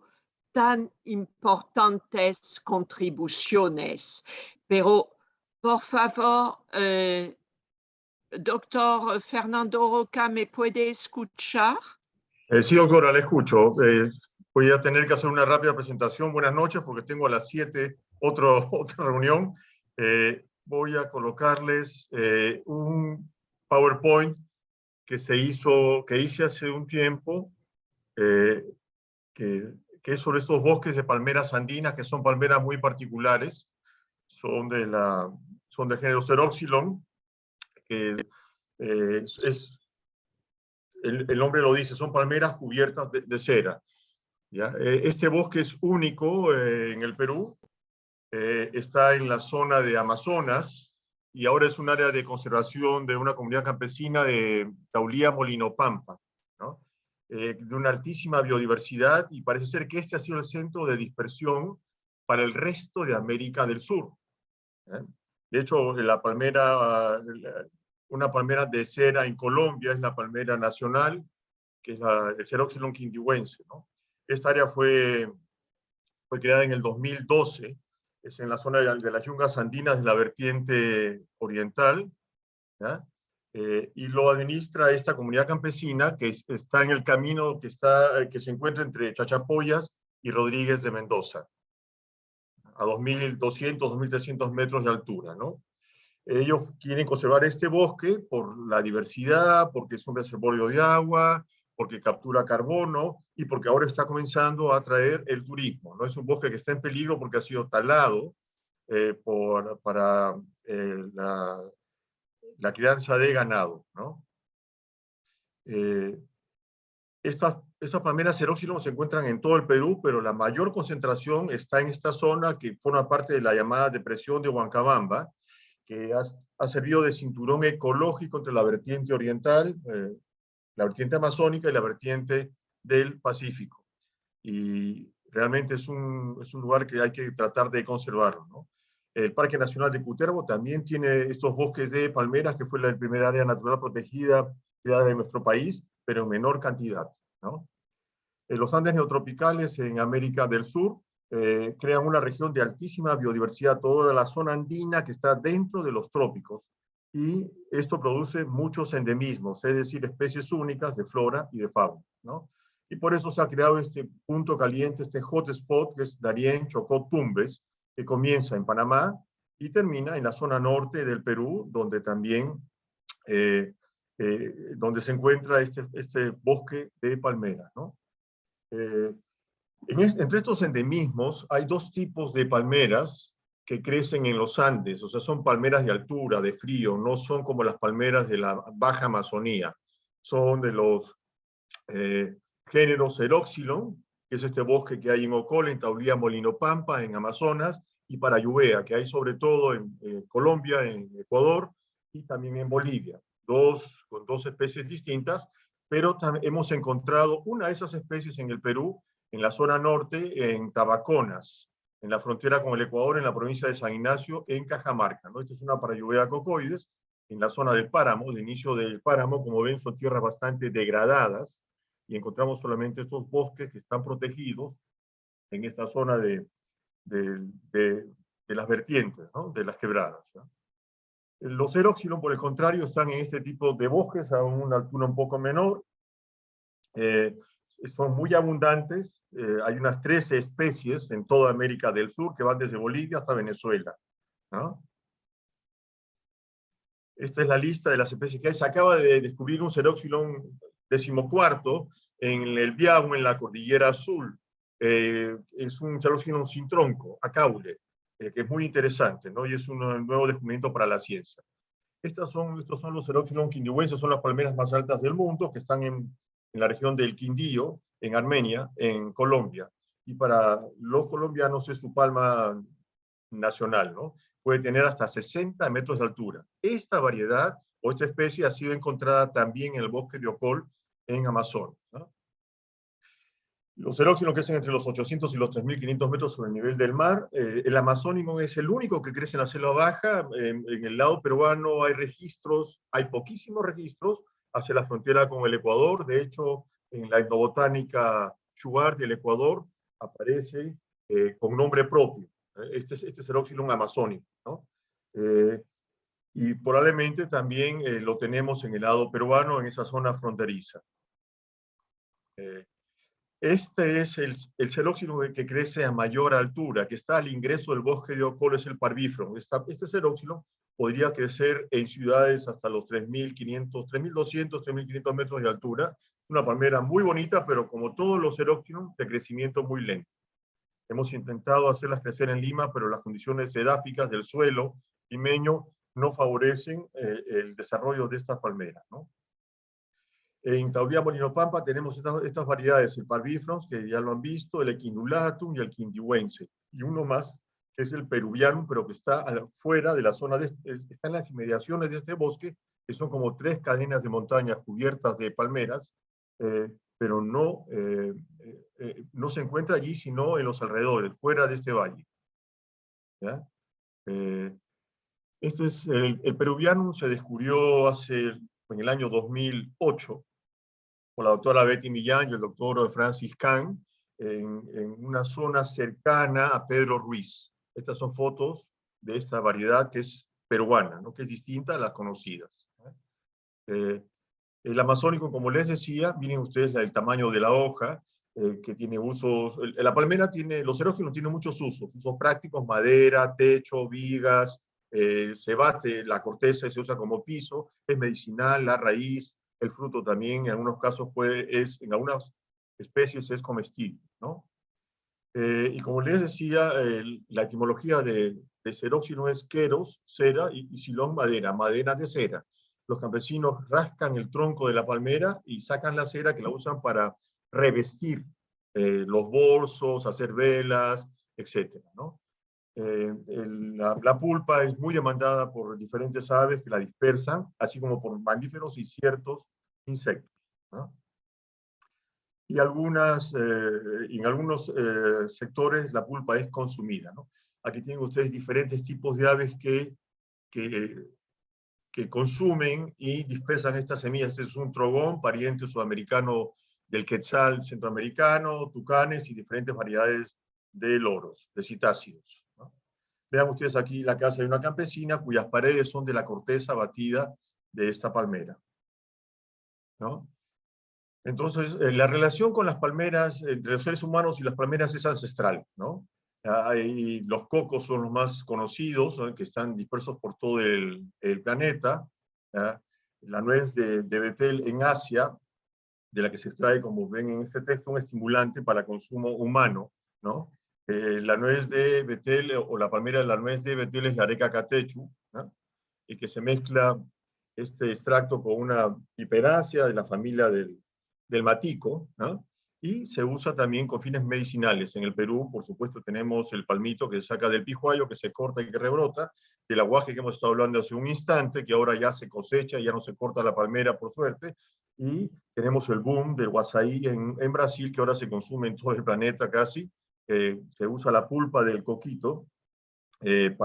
tan importantes contribuciones. Pero, por favor, doctor Fernando Roca, ¿me puede escuchar? Sí, doctora, le escucho. Voy a tener que hacer una rápida presentación. Buenas noches, porque tengo a las 7 otra reunión. Voy a colocarles un PowerPoint que hice hace un tiempo, que es sobre estos bosques de palmeras andinas, que son palmeras muy particulares. Son del género Ceroxylon, que el nombre lo dice, son palmeras cubiertas de cera. ¿Ya? Este bosque es único en el Perú, está en la zona de Amazonas, y ahora es un área de conservación de una comunidad campesina de Taulía Molinopampa, ¿no? De una altísima biodiversidad, y parece ser que este ha sido el centro de dispersión para el resto de América del Sur. De hecho, la palmera una palmera de cera en Colombia, es la palmera nacional, que es el Ceroxylon quindihuense, ¿no? Esta área fue creada en el 2012, es en la zona de las yungas andinas de la vertiente oriental, ¿ya? Y lo administra esta comunidad campesina que está en el camino que se encuentra entre Chachapoyas y Rodríguez de Mendoza, a 2.200, 2.300 metros de altura, ¿no? Ellos quieren conservar este bosque por la diversidad, porque es un reservorio de agua, porque captura carbono y porque ahora está comenzando a atraer el turismo, ¿no? Es un bosque que está en peligro porque ha sido talado para la crianza de ganado, ¿no? Estas palmeras Ceroxylon se encuentran en todo el Perú, pero la mayor concentración está en esta zona que forma parte de la llamada depresión de Huancabamba, que ha servido de cinturón ecológico entre la vertiente oriental, la vertiente amazónica y la vertiente del Pacífico. Y realmente es un lugar que hay que tratar de conservarlo, ¿no? El Parque Nacional de Cutervo también tiene estos bosques de palmeras, que fue la primera área natural protegida creada en nuestro país, pero en menor cantidad, ¿no? Los Andes neotropicales en América del Sur crean una región de altísima biodiversidad, toda la zona andina que está dentro de los trópicos, y esto produce muchos endemismos, es decir, especies únicas de flora y de fauna, ¿no? Y por eso se ha creado este punto caliente, este hotspot, que es Darién, Chocó, Tumbes, que comienza en Panamá y termina en la zona norte del Perú, donde también donde se encuentra este bosque de palmeras, ¿no? Entre estos endemismos hay dos tipos de palmeras que crecen en los Andes, o sea, son palmeras de altura, de frío, no son como las palmeras de la Baja Amazonía, son de los géneros Ceroxylon, que es este bosque que hay en Ocol, en Taulía, Molinopampa, en Amazonas, y Parayubea, que hay sobre todo en Colombia, en Ecuador, y también en Bolivia, con dos especies distintas, pero hemos encontrado una de esas especies en el Perú, en la zona norte, en Tabaconas, en la frontera con el Ecuador, en la provincia de San Ignacio, en Cajamarca, ¿no? Esta es una Parayubea cocoides, en la zona del páramo, de inicio del páramo, como ven, son tierras bastante degradadas, y encontramos solamente estos bosques que están protegidos en esta zona de las vertientes, ¿no? De las quebradas, ¿no? Los Ceroxylon, por el contrario, están en este tipo de bosques a una altura un poco menor. Son muy abundantes. Hay unas 13 especies en toda América del Sur que van desde Bolivia hasta Venezuela, ¿no? Esta es la lista de las especies que hay. Se acaba de descubrir un Ceroxylon 14º en el Biau, en la Cordillera Azul. Es un Ceroxylon sin tronco, acaule, que es muy interesante, ¿no? Y es un nuevo descubrimiento para la ciencia. Estos son los Ceroxylon quindihuenses, son las palmeras más altas del mundo, que están en la región del Quindío, en Armenia, en Colombia. Y para los colombianos es su palma nacional, ¿no? Puede tener hasta 60 metros de altura. Esta variedad o esta especie ha sido encontrada también en el bosque de Ocol, en Amazonas, ¿no? Los Ceroxylon crecen entre los 800 y los 3.500 metros sobre el nivel del mar. El amazónico es el único que crece en la selva baja. En el lado peruano hay registros, hay poquísimos registros hacia la frontera con el Ecuador. De hecho, en la etnobotánica Shuar del Ecuador aparece con nombre propio. Este Ceroxylon amazónico, ¿no? Y probablemente también lo tenemos en el lado peruano, en esa zona fronteriza. Este es el Ceroxylon que crece a mayor altura, que está al ingreso del bosque de Ocol, es el Parvifron. Este Ceroxylon podría crecer en ciudades hasta los 3.500, 3.200, 3.500 metros de altura. Una palmera muy bonita, pero como todos los Ceroxylon, de crecimiento muy lento. Hemos intentado hacerlas crecer en Lima, pero las condiciones edáficas del suelo limeño no favorecen el desarrollo de estas palmeras, ¿no? En Taulía, Molinopampa tenemos estas variedades, el Parvifrons, que ya lo han visto, el Equinulatum y el Quindihuense, y uno más, que es el Peruvianum, pero que está fuera de la zona, está en las inmediaciones de este bosque, que son como 3 cadenas de montañas cubiertas de palmeras, pero no se encuentra allí, sino en los alrededores, fuera de este valle, ¿ya? Este es el Peruvianum, se descubrió en el año 2008 por la doctora Betty Millán y el doctor Francis Kahn en una zona cercana a Pedro Ruiz. Estas son fotos de esta variedad que es peruana, ¿no? Que es distinta a las conocidas. El amazónico, como les decía, miren ustedes el tamaño de la hoja, que tiene usos, la palmera tiene, los xerófilos tienen muchos usos prácticos, madera, techo, vigas, se bate la corteza y se usa como piso, es medicinal, la raíz, el fruto también, en algunos casos en algunas especies es comestible, ¿no? Y como les decía, la etimología de xeróxilo es queros, cera, y silón, madera, madera de cera. Los campesinos rascan el tronco de la palmera y sacan la cera que la usan para revestir los bolsos, hacer velas, etc., ¿no? La pulpa es muy demandada por diferentes aves que la dispersan, así como por mamíferos y ciertos insectos, ¿no? Y en algunos sectores la pulpa es consumida, ¿no? Aquí tienen ustedes diferentes tipos de aves que consumen y dispersan estas semillas. Este es un trogón, pariente sudamericano del quetzal centroamericano, tucanes y diferentes variedades de loros, de citácidos, ¿no? Vean ustedes aquí la casa de una campesina cuyas paredes son de la corteza batida de esta palmera, ¿no? Entonces, la relación con las palmeras, entre los seres humanos y las palmeras es ancestral, ¿no? Y los cocos son los más conocidos, ¿no? Que están dispersos por todo el planeta. La nuez de betel en Asia, de la que se extrae, como ven en este texto, un estimulante para consumo humano, ¿no? La nuez de betel, o la palmera de la nuez de betel, es la Areca catechu, ¿no? Y que se mezcla este extracto con una hiperácea de la familia del matico, ¿no? Y se usa también con fines medicinales. En el Perú, por supuesto, tenemos el palmito que se saca del pijuayo, que se corta y que rebrota, del aguaje que hemos estado hablando hace un instante, que ahora ya se cosecha, ya no se corta la palmera, por suerte, y tenemos el boom del huasaí en Brasil, que ahora se consume en todo el planeta casi. Se usa la pulpa del coquito, que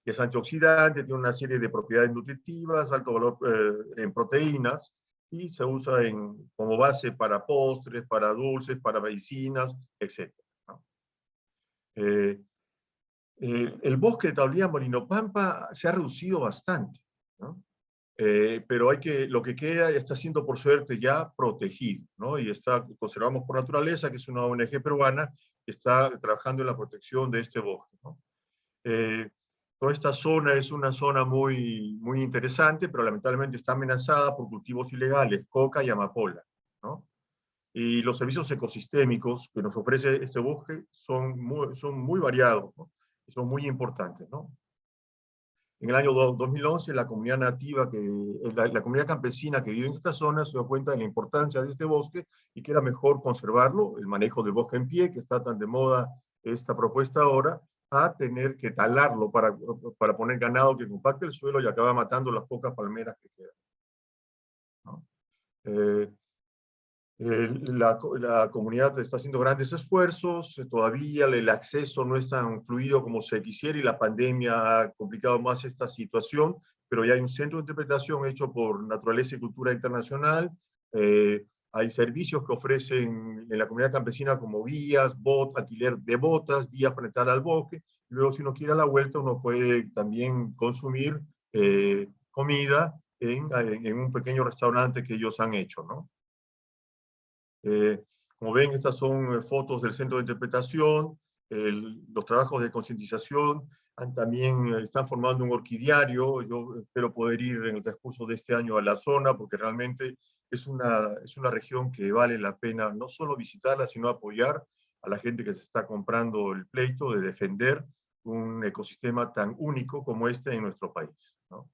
es antioxidante, tiene una serie de propiedades nutritivas, alto valor en proteínas, y se usa como base para postres, para dulces, para medicinas, etc., ¿no? El bosque de Tablilla Morinopampa se ha reducido bastante, ¿no? Pero lo que queda está siendo, por suerte, ya protegido, ¿no? Y Conservamos por Naturaleza, que es una ONG peruana, que está trabajando en la protección de este bosque, ¿no? Toda esta zona es una zona muy, muy interesante, pero lamentablemente está amenazada por cultivos ilegales, coca y amapola, ¿no? Y los servicios ecosistémicos que nos ofrece este bosque son muy variados, ¿no? Y son muy importantes, ¿no? En el año 2011, la comunidad nativa, la comunidad campesina que vive en esta zona se dio cuenta de la importancia de este bosque y que era mejor conservarlo, el manejo del bosque en pie, que está tan de moda esta propuesta ahora, a tener que talarlo para poner ganado que compacte el suelo y acaba matando las pocas palmeras que quedan, ¿no? La comunidad está haciendo grandes esfuerzos, todavía el acceso no es tan fluido como se quisiera y la pandemia ha complicado más esta situación, pero ya hay un centro de interpretación hecho por Naturaleza y Cultura Internacional. Hay servicios que ofrecen en la comunidad campesina como guías, alquiler de botas, guías para entrar al bosque. Luego, si uno quiere a la vuelta, uno puede también consumir comida en un pequeño restaurante que ellos han hecho, ¿no? Como ven, estas son fotos del centro de interpretación. Los trabajos de concientización también están formando un orquidiario. Yo espero poder ir en el transcurso de este año a la zona, porque realmente es una región que vale la pena no solo visitarla, sino apoyar a la gente que se está comprando el pleito de defender un ecosistema tan único como este en nuestro país, ¿no?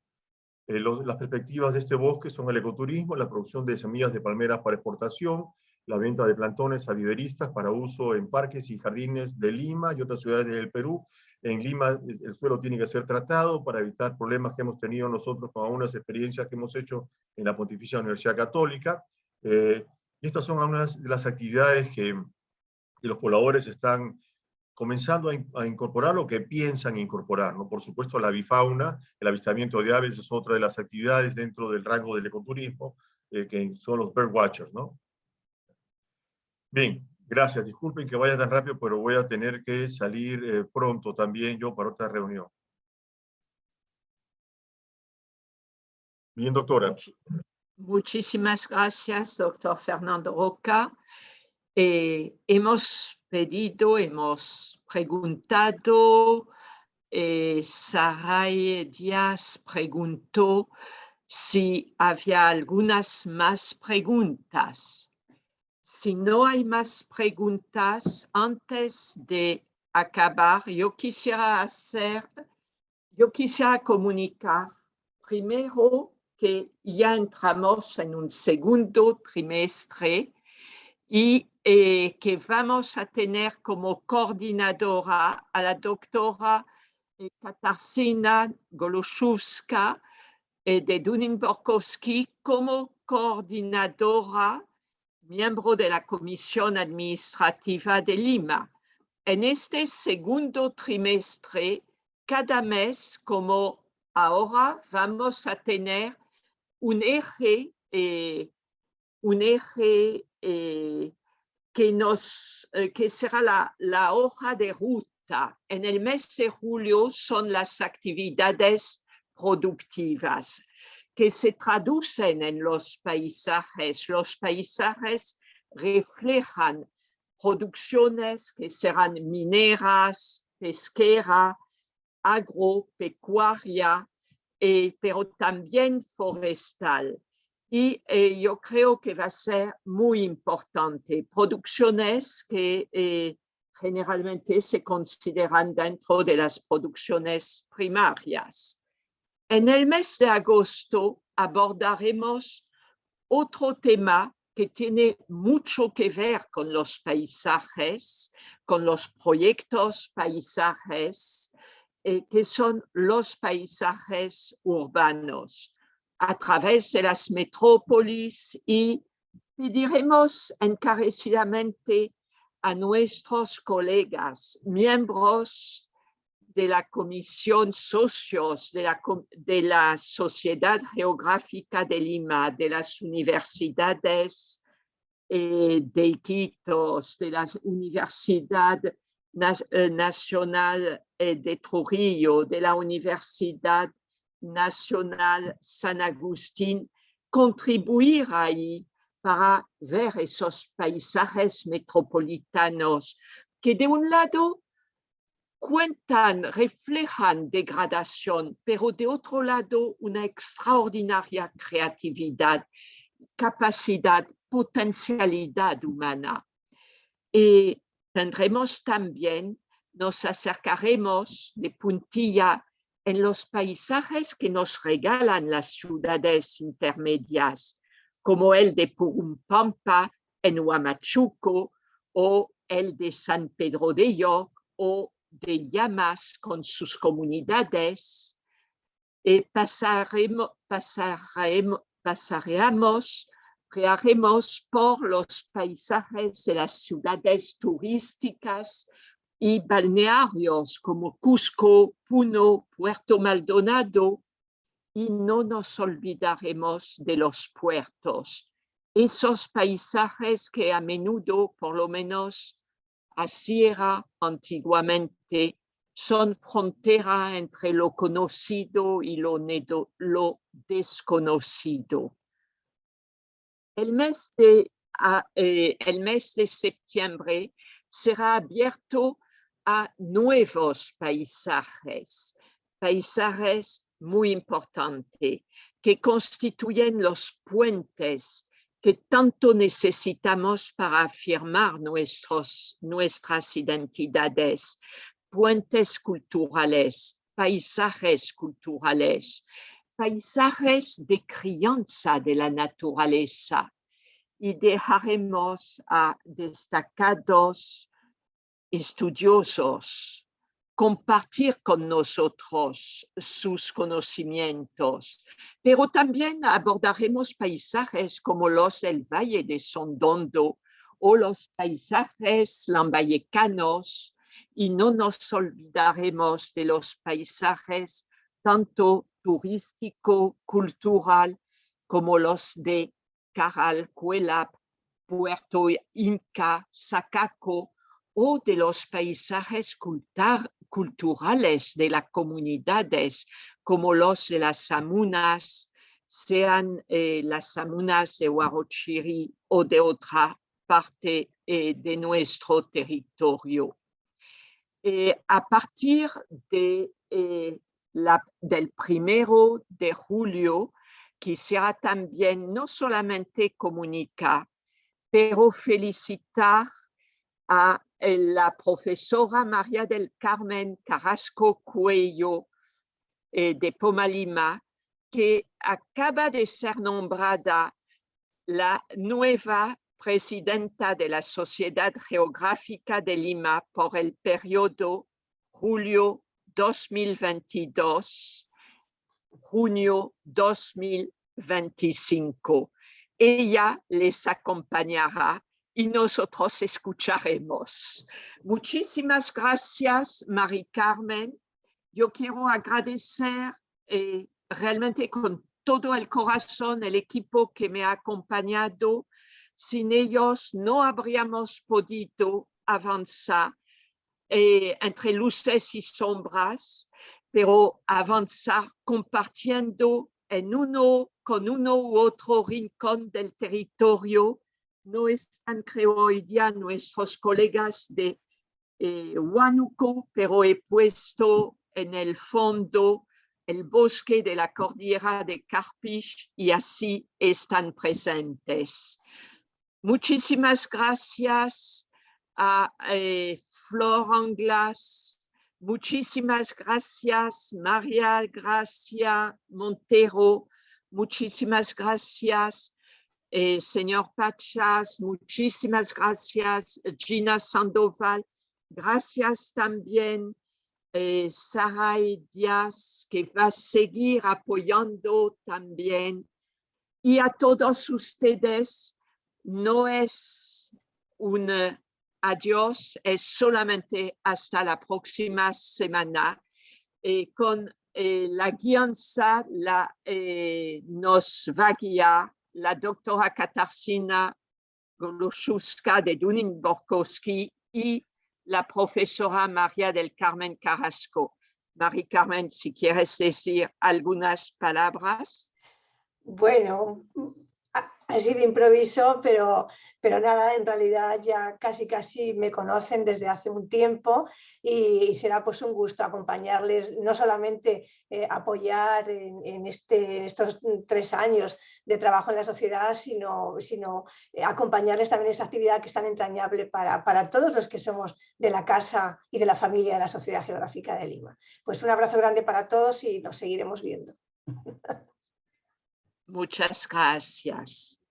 Las perspectivas de este bosque son el ecoturismo, la producción de semillas de palmeras para exportación, la venta de plantones a viveristas para uso en parques y jardines de Lima y otras ciudades del Perú. En Lima el suelo tiene que ser tratado para evitar problemas que hemos tenido nosotros con algunas experiencias que hemos hecho en la Pontificia Universidad Católica. Y estas son algunas de las actividades que los pobladores están comenzando a incorporar lo que piensan incorporar, ¿no? Por supuesto, la avifauna, el avistamiento de aves es otra de las actividades dentro del rango del ecoturismo, que son los bird watchers, ¿no? Bien, gracias. Disculpen que vaya tan rápido, pero voy a tener que salir pronto también yo para otra reunión. Bien, doctora. Muchísimas gracias, doctor Fernando Roca. Hemos pedido, hemos preguntado, Saray Díaz preguntó si había algunas más preguntas. Si no hay más preguntas, antes de acabar, yo quisiera comunicar primero que ya entramos en un segundo trimestre y que vamos a tener como coordinadora a la doctora Katarzyna Goluszewska de Dunning-Borkowski como coordinadora, miembro de la Comisión Administrativa de Lima. En este segundo trimestre, cada mes, como ahora, vamos a tener un eje que será la hoja de ruta. En el mes de julio son las actividades productivas que se traducen en los paisajes. Los paisajes reflejan producciones que serán mineras, pesquera, agropecuaria, pero también forestal. Y yo creo que va a ser muy importante. Producciones que generalmente se consideran dentro de las producciones primarias. En el mes de agosto abordaremos otro tema que tiene mucho que ver con los paisajes, con los proyectos paisajes, que son los paisajes urbanos a través de las metrópolis, y pediremos encarecidamente a nuestros colegas, miembros de la Comisión Socios de la Sociedad Geográfica de Lima, de las universidades de Iquitos, de la Universidad Nacional de Trujillo, de la Universidad Nacional San Agustín, contribuir ahí para ver esos paisajes metropolitanos que de un lado cuentan, reflejan degradación, pero de otro lado una extraordinaria creatividad, capacidad, potencialidad humana. Y tendremos también, nos acercaremos de puntilla en los paisajes que nos regalan las ciudades intermedias, como el de Purumpampa en Huamachuco, o el de San Pedro de York, o de Llamas con sus comunidades. Pasaremos por los paisajes de las ciudades turísticas y balnearios como Cusco, Puno, Puerto Maldonado, y no nos olvidaremos de los puertos, esos paisajes que a menudo, por lo menos así era antiguamente, son frontera entre lo conocido y lo desconocido. El mes de septiembre será abierto a nuevos paisajes muy importantes que constituyen los puentes que tanto necesitamos para afirmar nuestras identidades, puentes culturales, paisajes de crianza de la naturaleza. Y dejaremos a destacados estudiosos compartir con nosotros sus conocimientos, pero también abordaremos paisajes como los del Valle de Sondondo o los paisajes lambayecanos, y no nos olvidaremos de los paisajes tanto turístico, cultural, como los de Caralcuelap, Puerto Inca, Sacaco, o de los paisajes culturales de las comunidades, como los de las Samunas, sean las Samunas de Huarochirí o de otra parte de nuestro territorio. A partir de, del 1 de julio, quisiera también no solamente comunicar, pero felicitar a la profesora María del Carmen Carrasco Cuello de Pomalima, que acaba de ser nombrada la nueva presidenta de la Sociedad Geográfica de Lima por el periodo julio 2022, junio 2025. Ella les acompañará y nosotros escucharemos. Muchísimas gracias, Mari Carmen. Yo quiero agradecer realmente con todo el corazón el equipo que me ha acompañado. Sin ellos no habríamos podido avanzar entre luces y sombras, pero avanzar compartiendo con uno u otro rincón del territorio. No están, creo, hoy día nuestros colegas de Huánuco, pero he puesto en el fondo el bosque de la cordillera de Carpich y así están presentes. Muchísimas gracias a Flor Anglas, muchísimas gracias María Gracia Montero, muchísimas gracias señor Pachas, muchísimas gracias Gina Sandoval, gracias también Saray Díaz, que va a seguir apoyando también, y a todos ustedes. No es un adiós, es solamente hasta la próxima semana. Con la guianza nos va a guiar la doctora Katarzyna Goluszewska de Dunning-Borkowski y la profesora María del Carmen Carrasco. Mari Carmen, si quieres decir algunas palabras. Bueno, ha sido improviso, pero nada, en realidad ya casi me conocen desde hace un tiempo y será pues un gusto acompañarles, no solamente apoyar en estos 3 años de trabajo en la sociedad, sino acompañarles también en esta actividad que es tan entrañable para todos los que somos de la casa y de la familia de la Sociedad Geográfica de Lima. Pues un abrazo grande para todos y nos seguiremos viendo. Muchas gracias.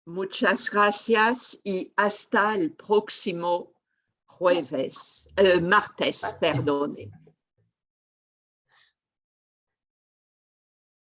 Muchas gracias y hasta el próximo martes, perdone.